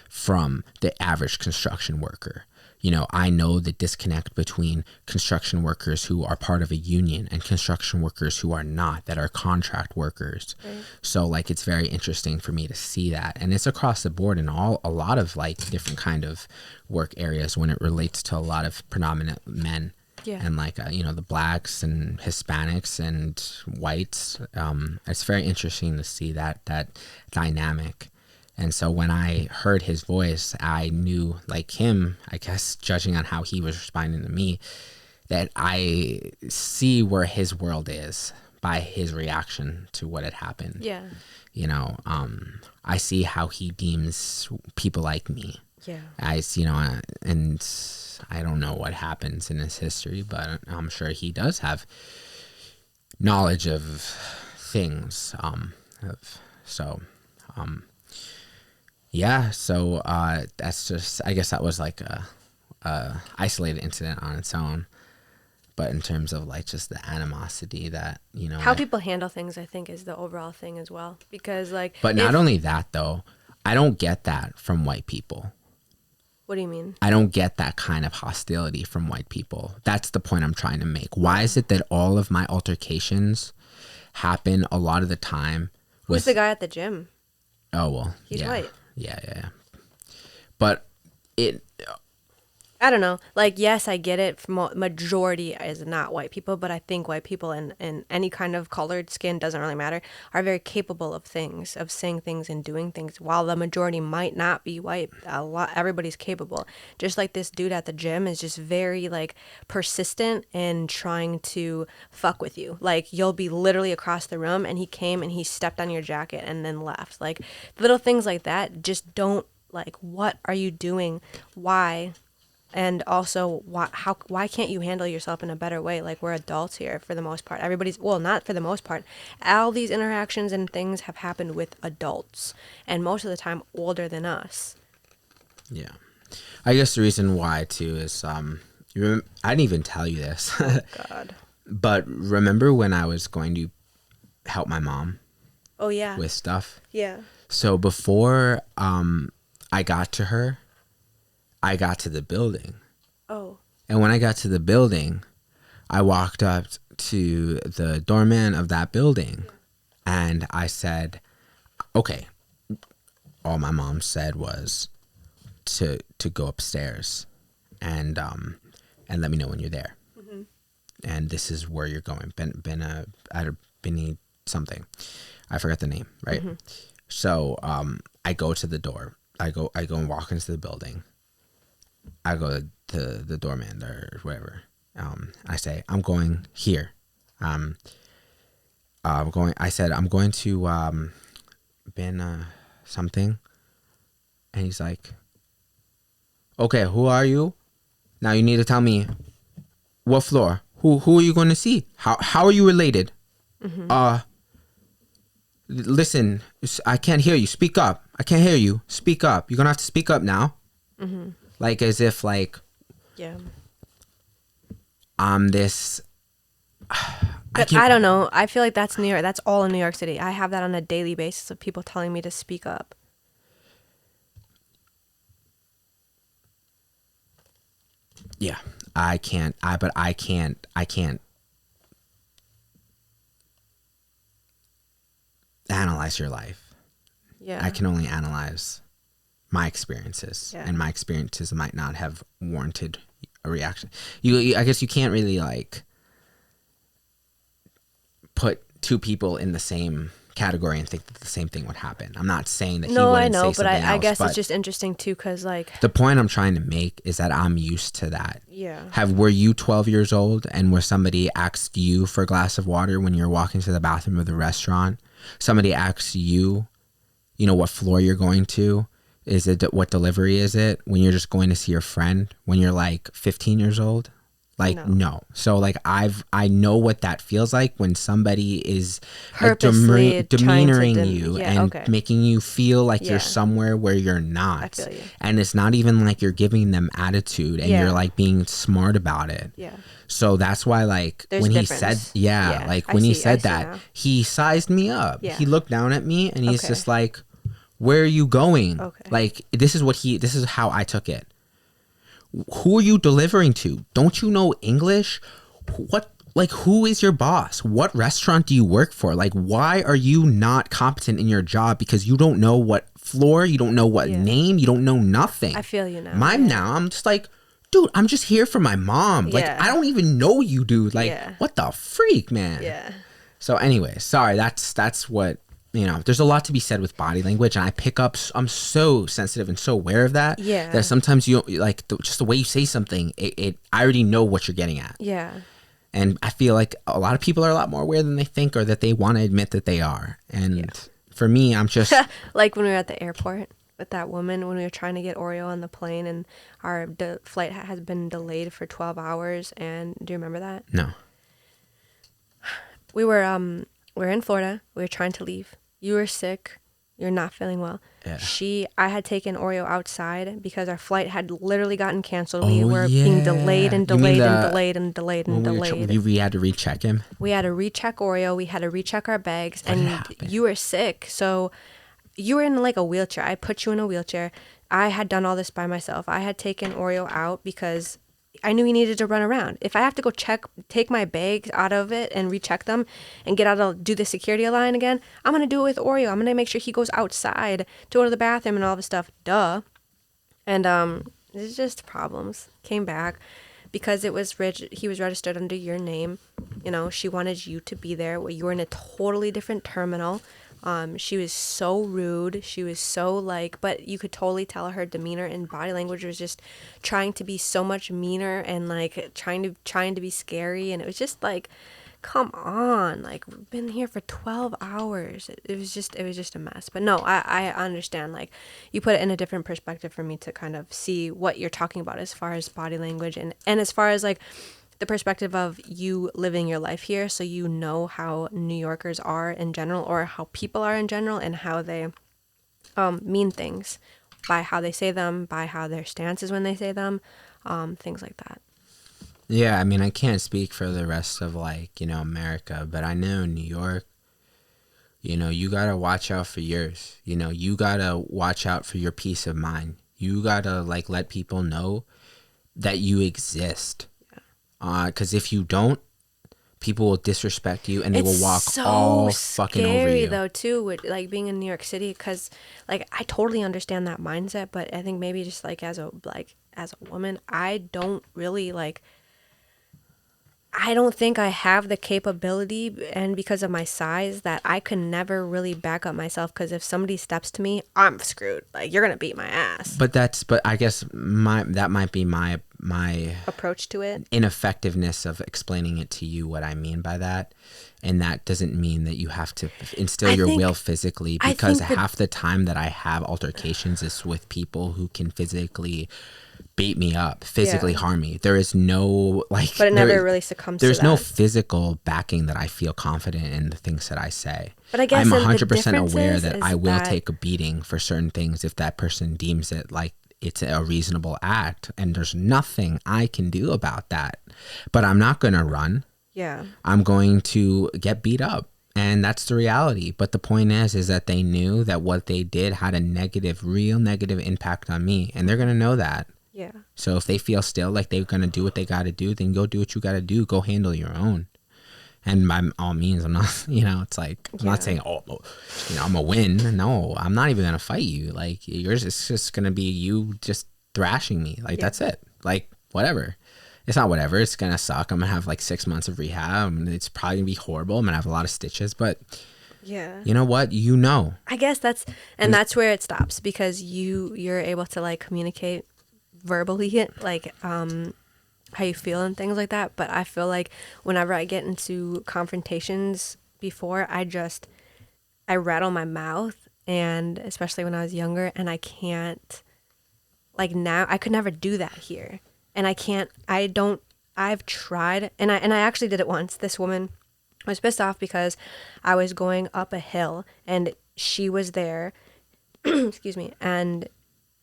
S2: from the average construction worker. I know the disconnect between construction workers who are part of a union and construction workers who are not, that are contract workers.
S1: Right.
S2: So like, it's very interesting for me to see that. And it's across the board in a lot of like different kind of work areas when it relates to a lot of predominant men.
S1: Yeah.
S2: And like, the blacks and Hispanics and whites. It's very interesting to see that dynamic. And so when I heard his voice, I knew, like him, I guess, judging on how he was responding to me, that I see where his world is by his reaction to what had happened.
S1: Yeah.
S2: I see how he deems people like me.
S1: Yeah.
S2: And I don't know what happens in his history, but I'm sure he does have knowledge of things. So that's just, I guess that was like a isolated incident on its own. But in terms of like just the animosity that,
S1: how people handle things, I think, is the overall thing as well. Because like,
S2: but not only that though, I don't get that from white people.
S1: What do you mean?
S2: I don't get that kind of hostility from white people. That's the point I'm trying to make. Why is it that all of my altercations happen a lot of the time
S1: Who's the guy at the gym?
S2: Oh, well.
S1: He's white.
S2: Yeah. But
S1: I don't know. Like, yes, I get it. Majority is not white people, but I think white people and any kind of colored skin, doesn't really matter, are very capable of things, of saying things and doing things. While the majority might not be white, everybody's capable. Just like this dude at the gym is just very like persistent in trying to fuck with you. Like, you'll be literally across the room and he came and he stepped on your jacket and then left. Like, little things like that just don't, like, what are you doing? Why? And also, why can't you handle yourself in a better way? Like, we're adults here for the most part. Not for the most part. All these interactions and things have happened with adults, and most of the time older than us.
S2: Yeah. I guess the reason why, too, is, I didn't even tell you this.
S1: Oh, God.
S2: But remember when I was going to help my mom?
S1: Oh, yeah.
S2: With stuff?
S1: Yeah.
S2: So before I got to her, I got to the building.
S1: Oh.
S2: And when I got to the building, I walked up to the doorman of that building and I said, okay. All my mom said was to go upstairs and let me know when you're there. Mm-hmm. And this is where you're going. Benny something. I forgot the name, right? Mm-hmm. So I go to the door. I go and walk into the building. I go to the doorman or whatever. I say, I'm going here. I'm going to Ben something. And he's like, okay, who are you? Now you need to tell me what floor. Who are you going to see? How are you related? Mm-hmm. Listen, I can't hear you. Speak up. I can't hear you. Speak up. You're going to have to speak up now. Mm-hmm. Like, as if, like,
S1: yeah,
S2: I'm this.
S1: But I don't know. I feel like that's New York. That's all in New York City. I have that on a daily basis of people telling me to speak up.
S2: Yeah, I can't analyze your life.
S1: Yeah.
S2: I can only analyze my experiences, and my experiences might not have warranted a reaction. I guess you can't really like put two people in the same category and think that the same thing would happen. I'm not saying that he wouldn't say something else. No, I know, but I guess it's just
S1: interesting too, because like
S2: the point I'm trying to make is that I'm used to that.
S1: Yeah.
S2: Were you 12 years old and where somebody asked you for a glass of water when you're walking to the bathroom of the restaurant? Somebody asks you, what floor you're going to? Is it what delivery is it? When you're just going to see your friend when you're like 15 years old? Like, no. So like I know what that feels like when somebody is demeanoring you and making you feel like you're somewhere where you're not.
S1: I feel you.
S2: And it's not even like you're giving them attitude and you're like being smart about it.
S1: Yeah.
S2: So that's why like when he said, when he said that, he sized me up. Yeah. He looked down at me and he's just like, where are you going?
S1: Okay.
S2: Like, this is how I took it. Who are you delivering to? Don't you know English? What, like, who is your boss? What restaurant do you work for? Like, why are you not competent in your job? Because you don't know what floor, you don't know what name, you don't know nothing.
S1: I feel you now.
S2: Mine now, I'm just like, dude, I'm just here for my mom. Like,
S1: Yeah.
S2: I don't even know you, dude. Like, what the freak, man?
S1: Yeah.
S2: So anyway, sorry, that's what, you know, there's a lot to be said with body language, and I'm so sensitive and so aware of that.
S1: Yeah.
S2: That sometimes you like just the way you say something, I already know what you're getting at.
S1: Yeah.
S2: And I feel like a lot of people are a lot more aware than they think, or that they want to admit that they are. And for me, I'm just
S1: like when we were at the airport with that woman, when we were trying to get Oreo on the plane, and our flight has been delayed for 12 hours. And do you remember that?
S2: no.
S1: We were in Florida. We were trying to leave. You were sick. You're not feeling well.
S2: Yeah.
S1: I had taken Oreo outside because our flight had literally gotten canceled.
S2: Oh,
S1: we were being delayed and
S2: You mean
S1: delayed and
S2: the-
S1: delayed and delayed and
S2: when
S1: delayed.
S2: we had to recheck him.
S1: We had to recheck Oreo. We had to recheck our bags.
S2: What
S1: and
S2: happened?
S1: you were sick. So you were in like a wheelchair. I put you in a wheelchair. I had done all this by myself. I had taken Oreo out because I knew he needed to run around. If I have to go take my bags out of it and recheck them and do the security line again, I'm going to do it with Oreo. I'm going to make sure he goes outside to go to the bathroom and all this stuff. Duh. And it's just problems. Came back because he was registered under your name. You know, she wanted you to be there. You were in a totally different terminal. She was so rude. She was so but you could totally tell her demeanor and body language was just trying to be so much meaner and like trying to be scary. And it was just like, come on, like we've been here for 12 hours. It was just a mess. But no, I understand. Like you put it in a different perspective for me to kind of see what you're talking about as far as body language and as far as like the perspective of you living your life here, so you know how New Yorkers are in general, or how people are in general, and how they mean things by how they say them, by how their stance is when they say them, things like that.
S2: Yeah, I mean, I can't speak for the rest of like, you know, America, but I know New York, you know, you gotta watch out for yours. You know, you gotta watch out for your peace of mind. You gotta like let people know that you exist. Because if you don't, people will disrespect you and they will walk all fucking over you.
S1: It's so scary though too, with like being in New York City, because like I totally understand that mindset, but I think maybe just like as a woman, I don't really like. I don't think I have the capability, and because of my size, that I could never really back up myself, because if somebody steps to me, I'm screwed. Like, you're going to beat my ass.
S2: But I guess that might be my
S1: approach to it.
S2: Ineffectiveness of explaining it to you what I mean by that. And that doesn't mean that you have to instill your will physically, because half the time that I have altercations is with people who can physically beat me up, physically harm me. There is no like,
S1: but it never really succumbs to that.
S2: There's no physical backing that I feel confident in the things that I say.
S1: But I guess
S2: I'm 100% aware that I will
S1: that
S2: take a beating for certain things if that person deems it like it's a reasonable act, and there's nothing I can do about that. But I'm not going to run.
S1: Yeah.
S2: I'm going to get beat up. And that's the reality. But the point is that they knew that what they did had a real negative impact on me. And they're going to know that.
S1: Yeah.
S2: So if they feel still like they're going to do what they got to do, then go do what you got to do. Go handle your own. And by all means, I'm not, you know, it's like, I'm not saying, oh, you know, I'm going to win. No, I'm not even going to fight you. Like, yours is just going to be you just thrashing me. Like, that's it. Like, whatever. It's not whatever. It's going to suck. I'm going to have like 6 months of rehab. And it's probably going to be horrible. I'm going to have a lot of stitches. But
S1: yeah,
S2: you know what? You know.
S1: I guess that's where it stops, because you're able to like communicate verbally, like how you feel and things like that. But I feel like whenever I get into confrontations before, I rattle my mouth, and especially when I was younger, and I can't, like now, I could never do that here. And I've tried, and I actually did it once. This woman was pissed off because I was going up a hill and she was there, excuse me, and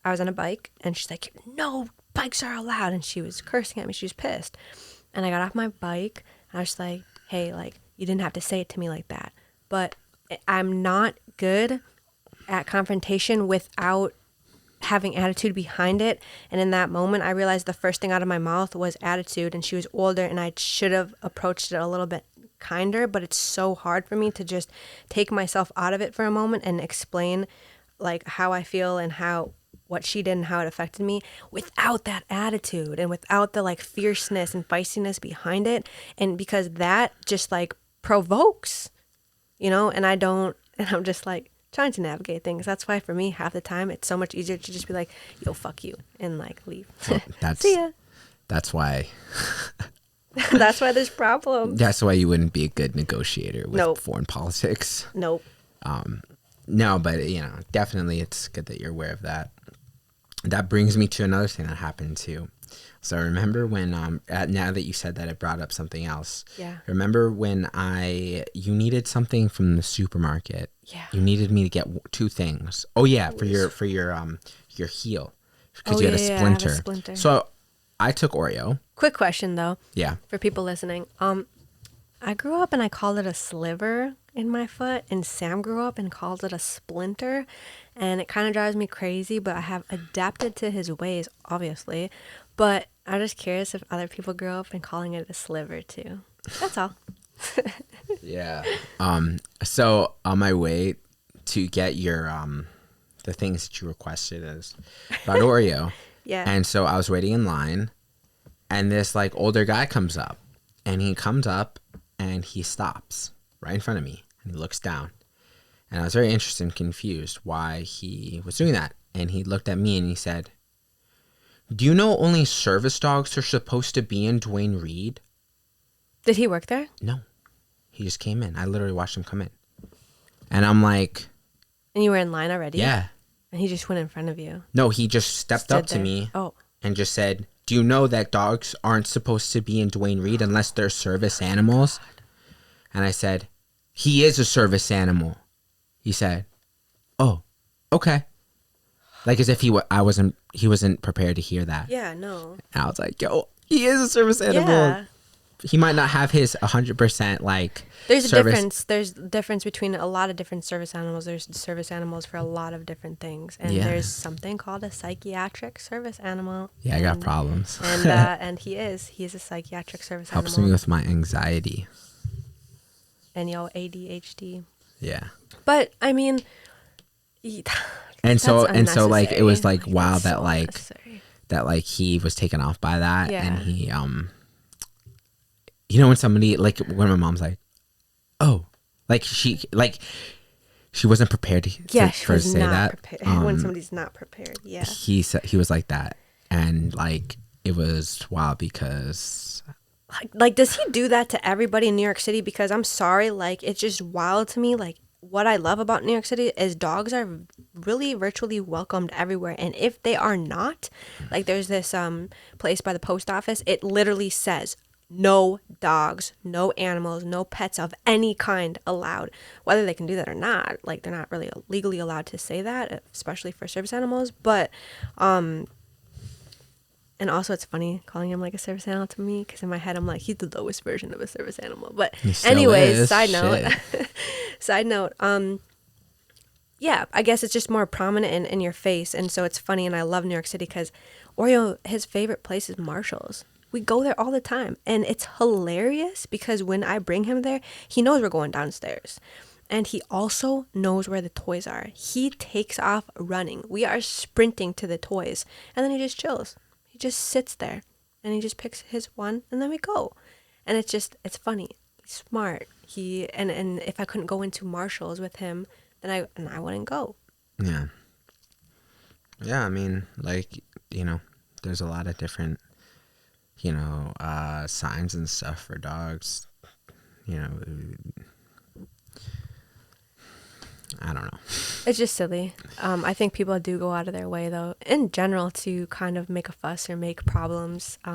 S1: I was on a bike, and she's like, no bikes are allowed, and she was cursing at me. She was pissed. And I got off my bike, and I was like, hey, like, you didn't have to say it to me like that. But I'm not good at confrontation without having attitude behind it. And in that moment, I realized the first thing out of my mouth was attitude, and she was older, and I should have approached it a little bit kinder, but it's so hard for me to just take myself out of it for a moment and explain like how I feel and how what she did and how it affected me without that attitude and without the like fierceness and feistiness behind it. And because that just like provokes, you know, and I'm just like trying to navigate things. That's why for me, half the time, it's so much easier to just be like, yo, fuck you, and like leave.
S2: Well,
S1: See ya.
S2: That's why.
S1: That's why there's problems.
S2: That's why you wouldn't be a good negotiator with
S1: Nope.
S2: foreign politics.
S1: Nope.
S2: No, but you know, definitely it's good that you're aware of that. That brings me to another thing that happened too. So remember when now that you said that, it brought up something else.
S1: Yeah.
S2: Remember when you needed something from the supermarket?
S1: Yeah.
S2: You needed me to get two things. Oh yeah, for your heel, because you had a
S1: I have
S2: splinter.
S1: a splinter.
S2: So I took Oreo.
S1: Quick question though.
S2: Yeah.
S1: For people listening, I grew up and I called it a sliver in my foot, and Sam grew up and called it a splinter, and it kind of drives me crazy, but I have adapted to his ways, obviously. But I'm just curious if other people grew up and calling it a sliver too. That's all.
S2: Yeah. So on my way to get your the things that you requested is about Oreo.
S1: Yeah.
S2: And so I was waiting in line, and this like older guy comes up, and he comes up and he stops right in front of me, and he looks down. And I was very interested and confused why he was doing that. And he looked at me and he said, "Do you know only service dogs are supposed to be in Duane Reade?"
S1: Did he work there?
S2: No. He just came in. I literally watched him come in. And I'm like,
S1: And you were in line already?
S2: yeah.
S1: And he just went in front of you?
S2: No, he just stepped
S1: Stood
S2: up to
S1: there?
S2: me
S1: Oh.
S2: and just said, "Do you know that dogs aren't supposed to be in Duane Reade unless they're service animals?" And I said, "He is a service animal." He said, "Oh, okay." Like as if he wasn't prepared to hear that.
S1: Yeah, no.
S2: And I was like, "Yo, he is a service animal."
S1: Yeah.
S2: He might not have his 100% like
S1: There's a
S2: service.
S1: difference. There's a difference between a lot of different service animals. There's service animals for a lot of different things. And
S2: Yeah.
S1: there's something called a psychiatric service animal.
S2: Yeah, I got problems.
S1: And he's a psychiatric service
S2: Helps
S1: animal.
S2: me with my anxiety.
S1: And ADHD.
S2: Yeah.
S1: But I mean,
S2: And so like it was like
S1: unnecessary.
S2: wow
S1: That's
S2: that
S1: so
S2: like
S1: unnecessary.
S2: that like he was taken off by that.
S1: Yeah.
S2: And he you know when somebody like when my mom's like, "Oh," like she wasn't prepared to,
S1: Yeah,
S2: to
S1: she
S2: for
S1: was
S2: to say
S1: not
S2: that.
S1: prepared. When somebody's not prepared, yeah.
S2: He said he was like that, and like it was wild because
S1: Like, does he do that to everybody in New York City? Because I'm sorry, like, it's just wild to me. Like, what I love about New York City is dogs are really virtually welcomed everywhere. And if they are not, like, there's this place by the post office. It literally says, no dogs, no animals, no pets of any kind allowed. Whether they can do that or not, like, they're not really legally allowed to say that, especially for service animals. But, and also it's funny calling him like a service animal to me, because in my head I'm like, he's the lowest version of a service animal. But anyways, side note, yeah, I guess it's just more prominent in your face. And so it's funny, and I love New York City because Oreo, his favorite place is Marshall's. We go there all the time, and it's hilarious because when I bring him there, he knows we're going downstairs. And he also knows where the toys are. He takes off running. We are sprinting to the toys, and then he just chills. He just sits there, and he just picks his one, and then we go. And it's funny. He's smart. And if I couldn't go into Marshall's with him, then I wouldn't go.
S2: yeah. Yeah, I mean, like, you know, there's a lot of different, you know, signs and stuff for dogs. You know, I don't know.
S1: It's just silly. I think people do go out of their way, though, in general, to kind of make a fuss or make problems. I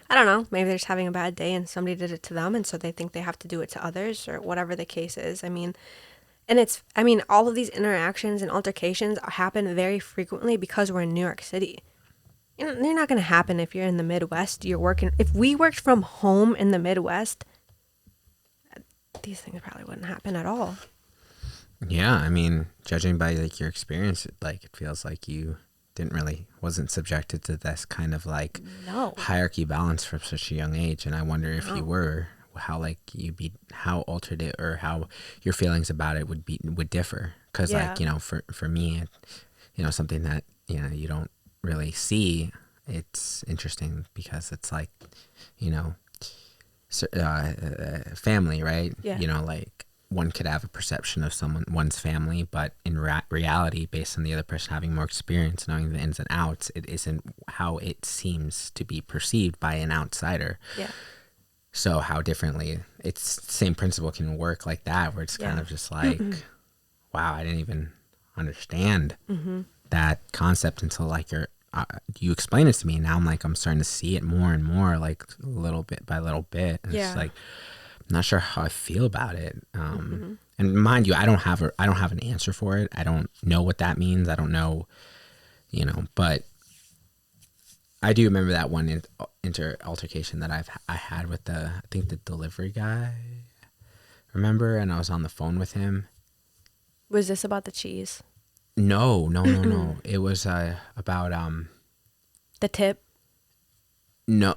S1: don't know. Maybe they're just having a bad day and somebody did it to them, and so they think they have to do it to others, or whatever the case is. I mean, all of these interactions and altercations happen very frequently because we're in New York City. You know, they're not going to happen if you're in the Midwest. If we worked from home in the Midwest, these things probably wouldn't happen at all.
S2: Yeah, I mean, judging by like your experience, it feels like you didn't really wasn't subjected to this kind of like
S1: No.
S2: hierarchy balance from such a young age. And I wonder if you
S1: No.
S2: were, how like you'd be, how altered it, or how your feelings about it would differ. Because
S1: Yeah.
S2: like, you know, for me, you know, something that, you know, you don't really see, it's interesting because it's like, you know, family, right?
S1: Yeah.
S2: You know, like one could have a perception of one's family, but in reality, based on the other person having more experience, knowing the ins and outs, it isn't how it seems to be perceived by an outsider.
S1: Yeah.
S2: So how differently, it's the same principle can work like that, where it's kind of just like, wow, I didn't even understand that concept until like you explain it to me. Now I'm starting to see it more and more, like little bit by little bit. And it's like, I'm not sure how I feel about it. And mind you, I don't have an answer for it. I don't know what that means. I don't know, you know, but I do remember that one altercation that I had with I think the delivery guy, remember? And I was on the phone with him.
S1: Was this about the cheese?
S2: No. It was about
S1: The tip?
S2: no.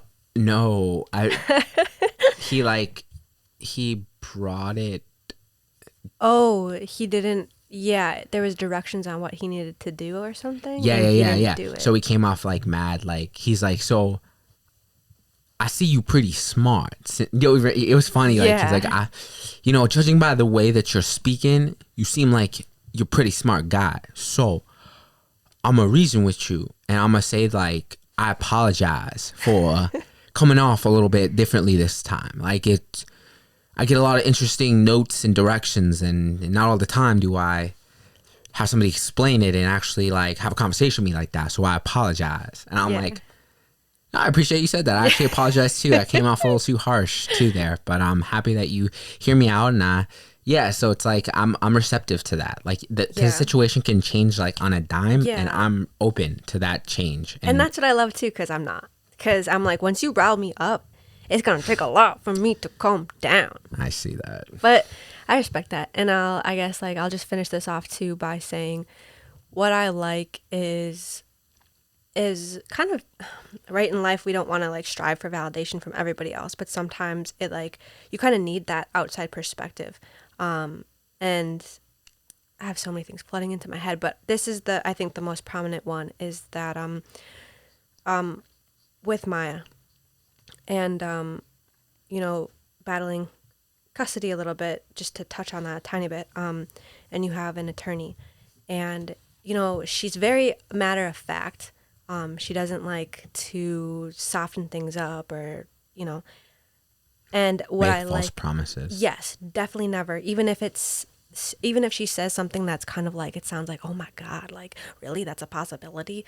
S2: He brought it.
S1: Oh, he didn't. Yeah, there was directions on what he needed to do or something.
S2: Yeah.
S1: and he didn't do it.
S2: So he came off like mad. Like he's like, so I see you pretty smart. It was funny. Like he's like, you know, judging by the way that you're speaking, you seem like you're a pretty smart guy. So I'm gonna reason with you, and I'm gonna say like, I apologize for coming off a little bit differently this time. Like I get a lot of interesting notes and directions, and not all the time do I have somebody explain it and actually like have a conversation with me like that. So I apologize. And I'm like, no, I appreciate you said that. I actually apologize too. I came off a little too harsh too there, but I'm happy that you hear me out. And so it's like, I'm receptive to that. Like the situation can change like on a dime, and I'm open to that change.
S1: And that's what I love too, because I'm not. Because I'm like, once you rile me up, it's going to take a lot for me to calm down.
S2: I see that.
S1: But I respect that. And I guess like I'll just finish this off too by saying what I like is kind of right in life. We don't want to like strive for validation from everybody else, but sometimes it like you kind of need that outside perspective. And I have so many things flooding into my head, but this is I think the most prominent one is that with Maya and you know, battling custody a little bit, just to touch on that a tiny bit, and you have an attorney, and you know, she's very matter of fact. She doesn't like to soften things up, or you know, and what
S2: Make
S1: I
S2: false
S1: like
S2: promises.
S1: Yes, definitely never. Even if she says something that's kind of like, it sounds like, oh my God, like really, that's a possibility.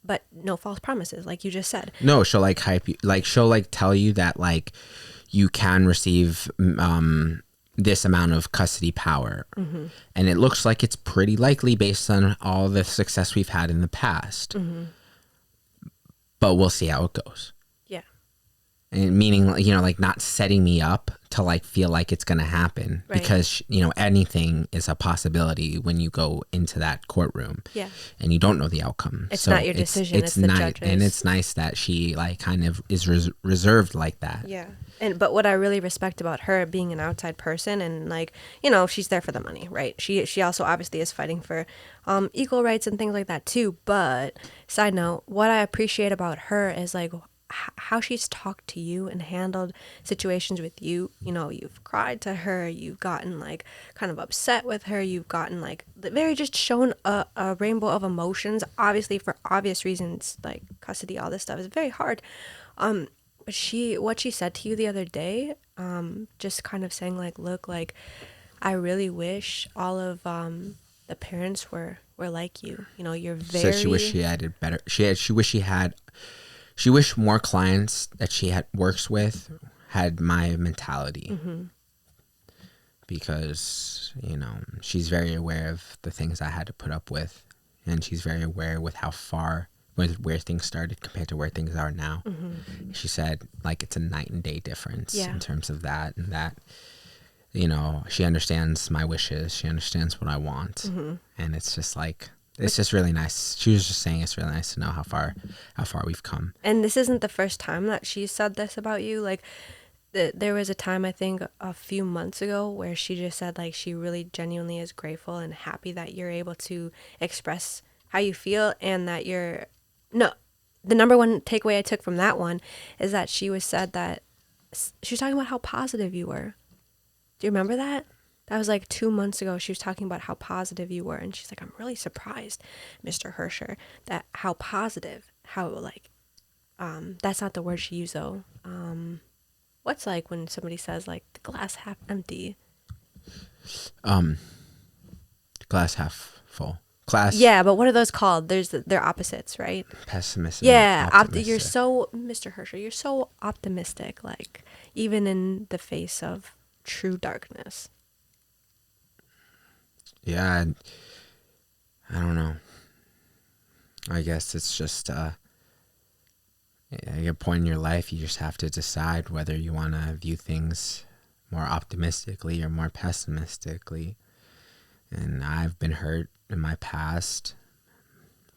S1: But no false promises, like you just said.
S2: No, she'll like hype you, like she'll like tell you that like you can receive this amount of custody power, and it looks like it's pretty likely based on all the success we've had in the past. But we'll see how it goes.
S1: Yeah.
S2: And meaning, you know, like not setting me up to like feel like it's going to happen, because, you know, anything is a possibility when you go into that courtroom.
S1: Yeah.
S2: And you don't know the outcome.
S1: It's not your decision. It's the judge's.
S2: And it's nice that she like kind of is reserved like that.
S1: Yeah. But what I really respect about her being an outside person, and like, you know, she's there for the money, right? She also obviously is fighting for equal rights and things like that too. But side note, what I appreciate about her is like how she's talked to you and handled situations with you. You know, you've cried to her, you've gotten like kind of upset with her, you've gotten like very just shown a rainbow of emotions, obviously for obvious reasons, like custody, all this stuff is very hard. But what she said to you the other day, just kind of saying like, look, like I really wish all of the parents were like you. You know, you're very.
S2: So she wished she had it better. She wished more clients that she works with had my mentality, because, you know, she's very aware of the things I had to put up with, and she's very aware with how far, where things started compared to where things are now. She said, like, it's a night and day difference in terms of that, and that, you know, she understands my wishes. She understands what I want. And it's just like, it's just really nice. She was just saying it's really nice to know how far we've come.
S1: And this isn't the first time that she said this about you. Like, there was a time, I think a few months ago, where she just said like she really genuinely is grateful and happy that you're able to express how you feel, and that you're no the number one takeaway I took from that one is that she was talking about how positive you were. Do you remember that? That was like 2 months ago. She was talking about how positive you were, and she's like, I'm really surprised, Mr. Hersher, that how positive, how like that's not the word she used though. What's like when somebody says like the glass half empty?
S2: Glass half full. Class.
S1: Yeah, but what are those called? They're opposites, right?
S2: Pessimistic.
S1: Yeah, you're so, Mr. Hersher, you're so optimistic, like even in the face of true darkness.
S2: Yeah, I don't know. I guess it's just at a point in your life, you just have to decide whether you want to view things more optimistically or more pessimistically. And I've been hurt in my past.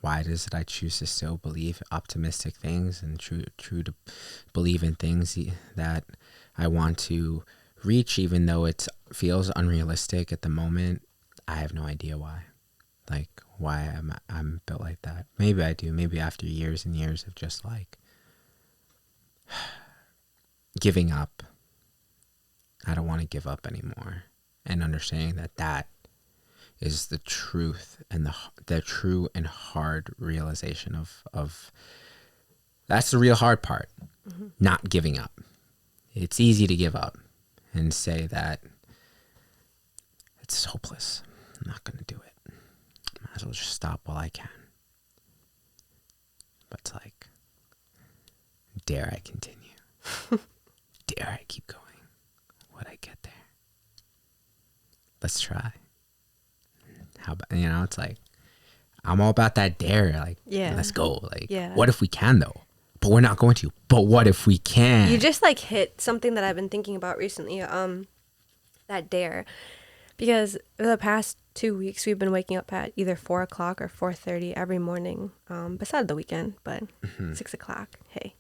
S2: Why is it I choose to still believe optimistic things and true to believe in things that I want to reach, even though it feels unrealistic at the moment? I have no idea why. Like, why I'm built like that. Maybe I do. Maybe after years and years of just like giving up. I don't want to give up anymore. And understanding that is the truth and the true and hard realization of that's the real hard part. Mm-hmm. Not giving up. It's easy to give up and say that it's hopeless. I'm not going to do it. Might as well just stop while I can. But it's like, dare I continue? Dare I keep going? Would I get there? Let's try. How about, it's like, I'm all about that dare. Like, yeah, let's go. Like, yeah. What if we can though? But we're not going to. But what if we can?
S1: You just like hit something that I've been thinking about recently. That dare, because for the past 2 weeks we've been waking up at either 4 o'clock or 4:30 every morning. Besides the weekend, but 6 o'clock. Hey.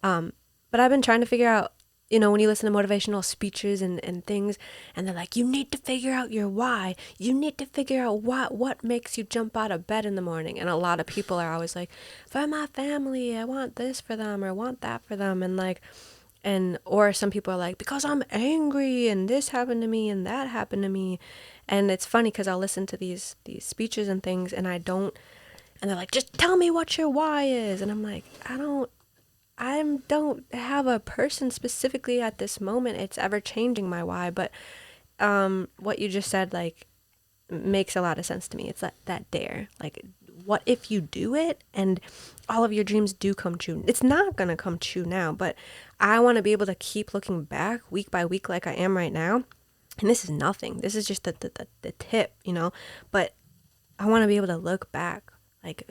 S1: But I've been trying to figure out, when you listen to motivational speeches and things, and they're like, you need to figure out your why. You need to figure out what makes you jump out of bed in the morning. And a lot of people are always like, for my family, I want this for them or I want that for them. Or some people are like, because I'm angry and this happened to me and that happened to me. And it's funny because I'll listen to these speeches and things and they're like, just tell me what your why is. And I'm like, I don't have a person specifically at this moment. It's ever changing my why. But what you just said, like, makes a lot of sense to me. It's that dare. Like, what if you do it and all of your dreams do come true? It's not going to come true now, but I want to be able to keep looking back week by week like I am right now. And this is nothing. This is just the tip, But I want to be able to look back, like,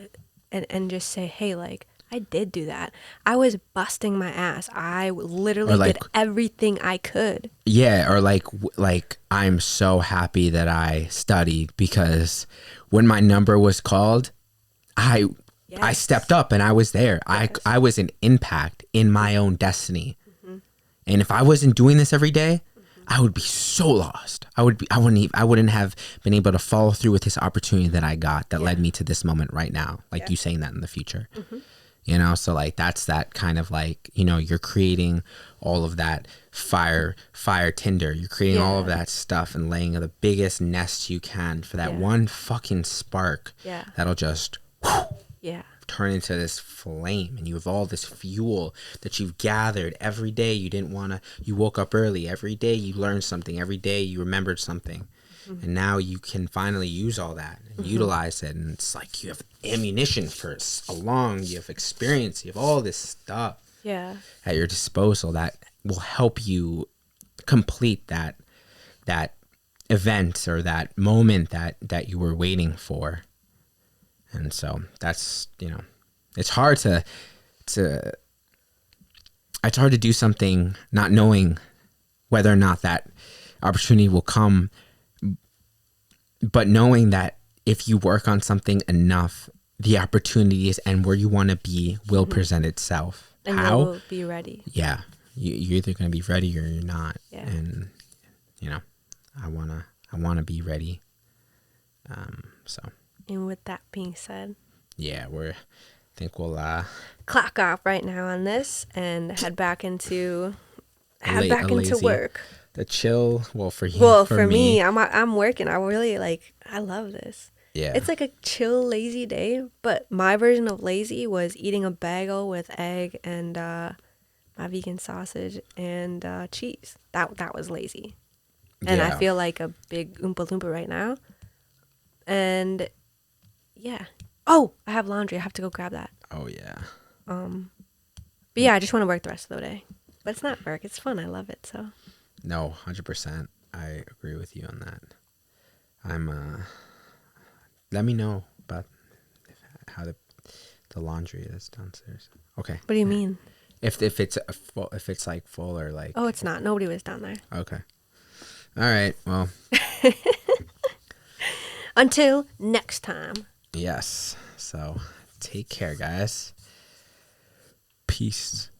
S1: and just say, hey, like, I did do that. I was busting my ass. I literally did everything I could.
S2: Yeah, or like I'm so happy that I studied because when my number was called, I stepped up and I was there. Yes. I was an impact in my own destiny. Mm-hmm. And if I wasn't doing this every day, I would be so lost. I wouldn't have been able to follow through with this opportunity that I got that led me to this moment right now. Like you saying that in the future. Mm-hmm. So like that's that kind of like, you're creating all of that fire tinder. You're creating all of that stuff and laying the biggest nest you can for that one fucking spark that'll just turn into this flame. And you have all this fuel that you've gathered every day. You woke up early. Every day you learned something. Every day you remembered something. Mm-hmm. And now you can finally use all that and utilize it. And it's like you have ammunition for you have experience, you have all this stuff at your disposal that will help you complete that event or that moment that you were waiting for. And so that's, it's hard to do something not knowing whether or not that opportunity will come, but knowing that if you work on something enough, the opportunities and where you want to be will present itself.
S1: And
S2: How?
S1: you'll be ready.
S2: Yeah. You're either going to be ready or you're not.
S1: Yeah.
S2: And, you know, I want to be ready. So.
S1: And with that being said,
S2: Yeah, I think we'll
S1: clock off right now on this and head back into
S2: lazy,
S1: work.
S2: the chill. Well, for you,
S1: Well, for me, I'm working. I really I love this.
S2: Yeah.
S1: It's like a chill, lazy day, but my version of lazy was eating a bagel with egg and my vegan sausage and cheese. That was lazy. And I feel like a big Oompa Loompa right now. And yeah. Oh, I have laundry. I have to go grab that.
S2: Oh, yeah.
S1: But yeah, I just want to work the rest of the day. But it's not work. It's fun. I love it. So.
S2: No, 100%. I agree with you on that. Let me know about how the laundry is downstairs. Okay.
S1: What do you mean?
S2: If it's if it's like full or like.
S1: Oh, it's not. Nobody was down there.
S2: Okay. All right. Well.
S1: Until next time.
S2: Yes. So take care, guys. Peace.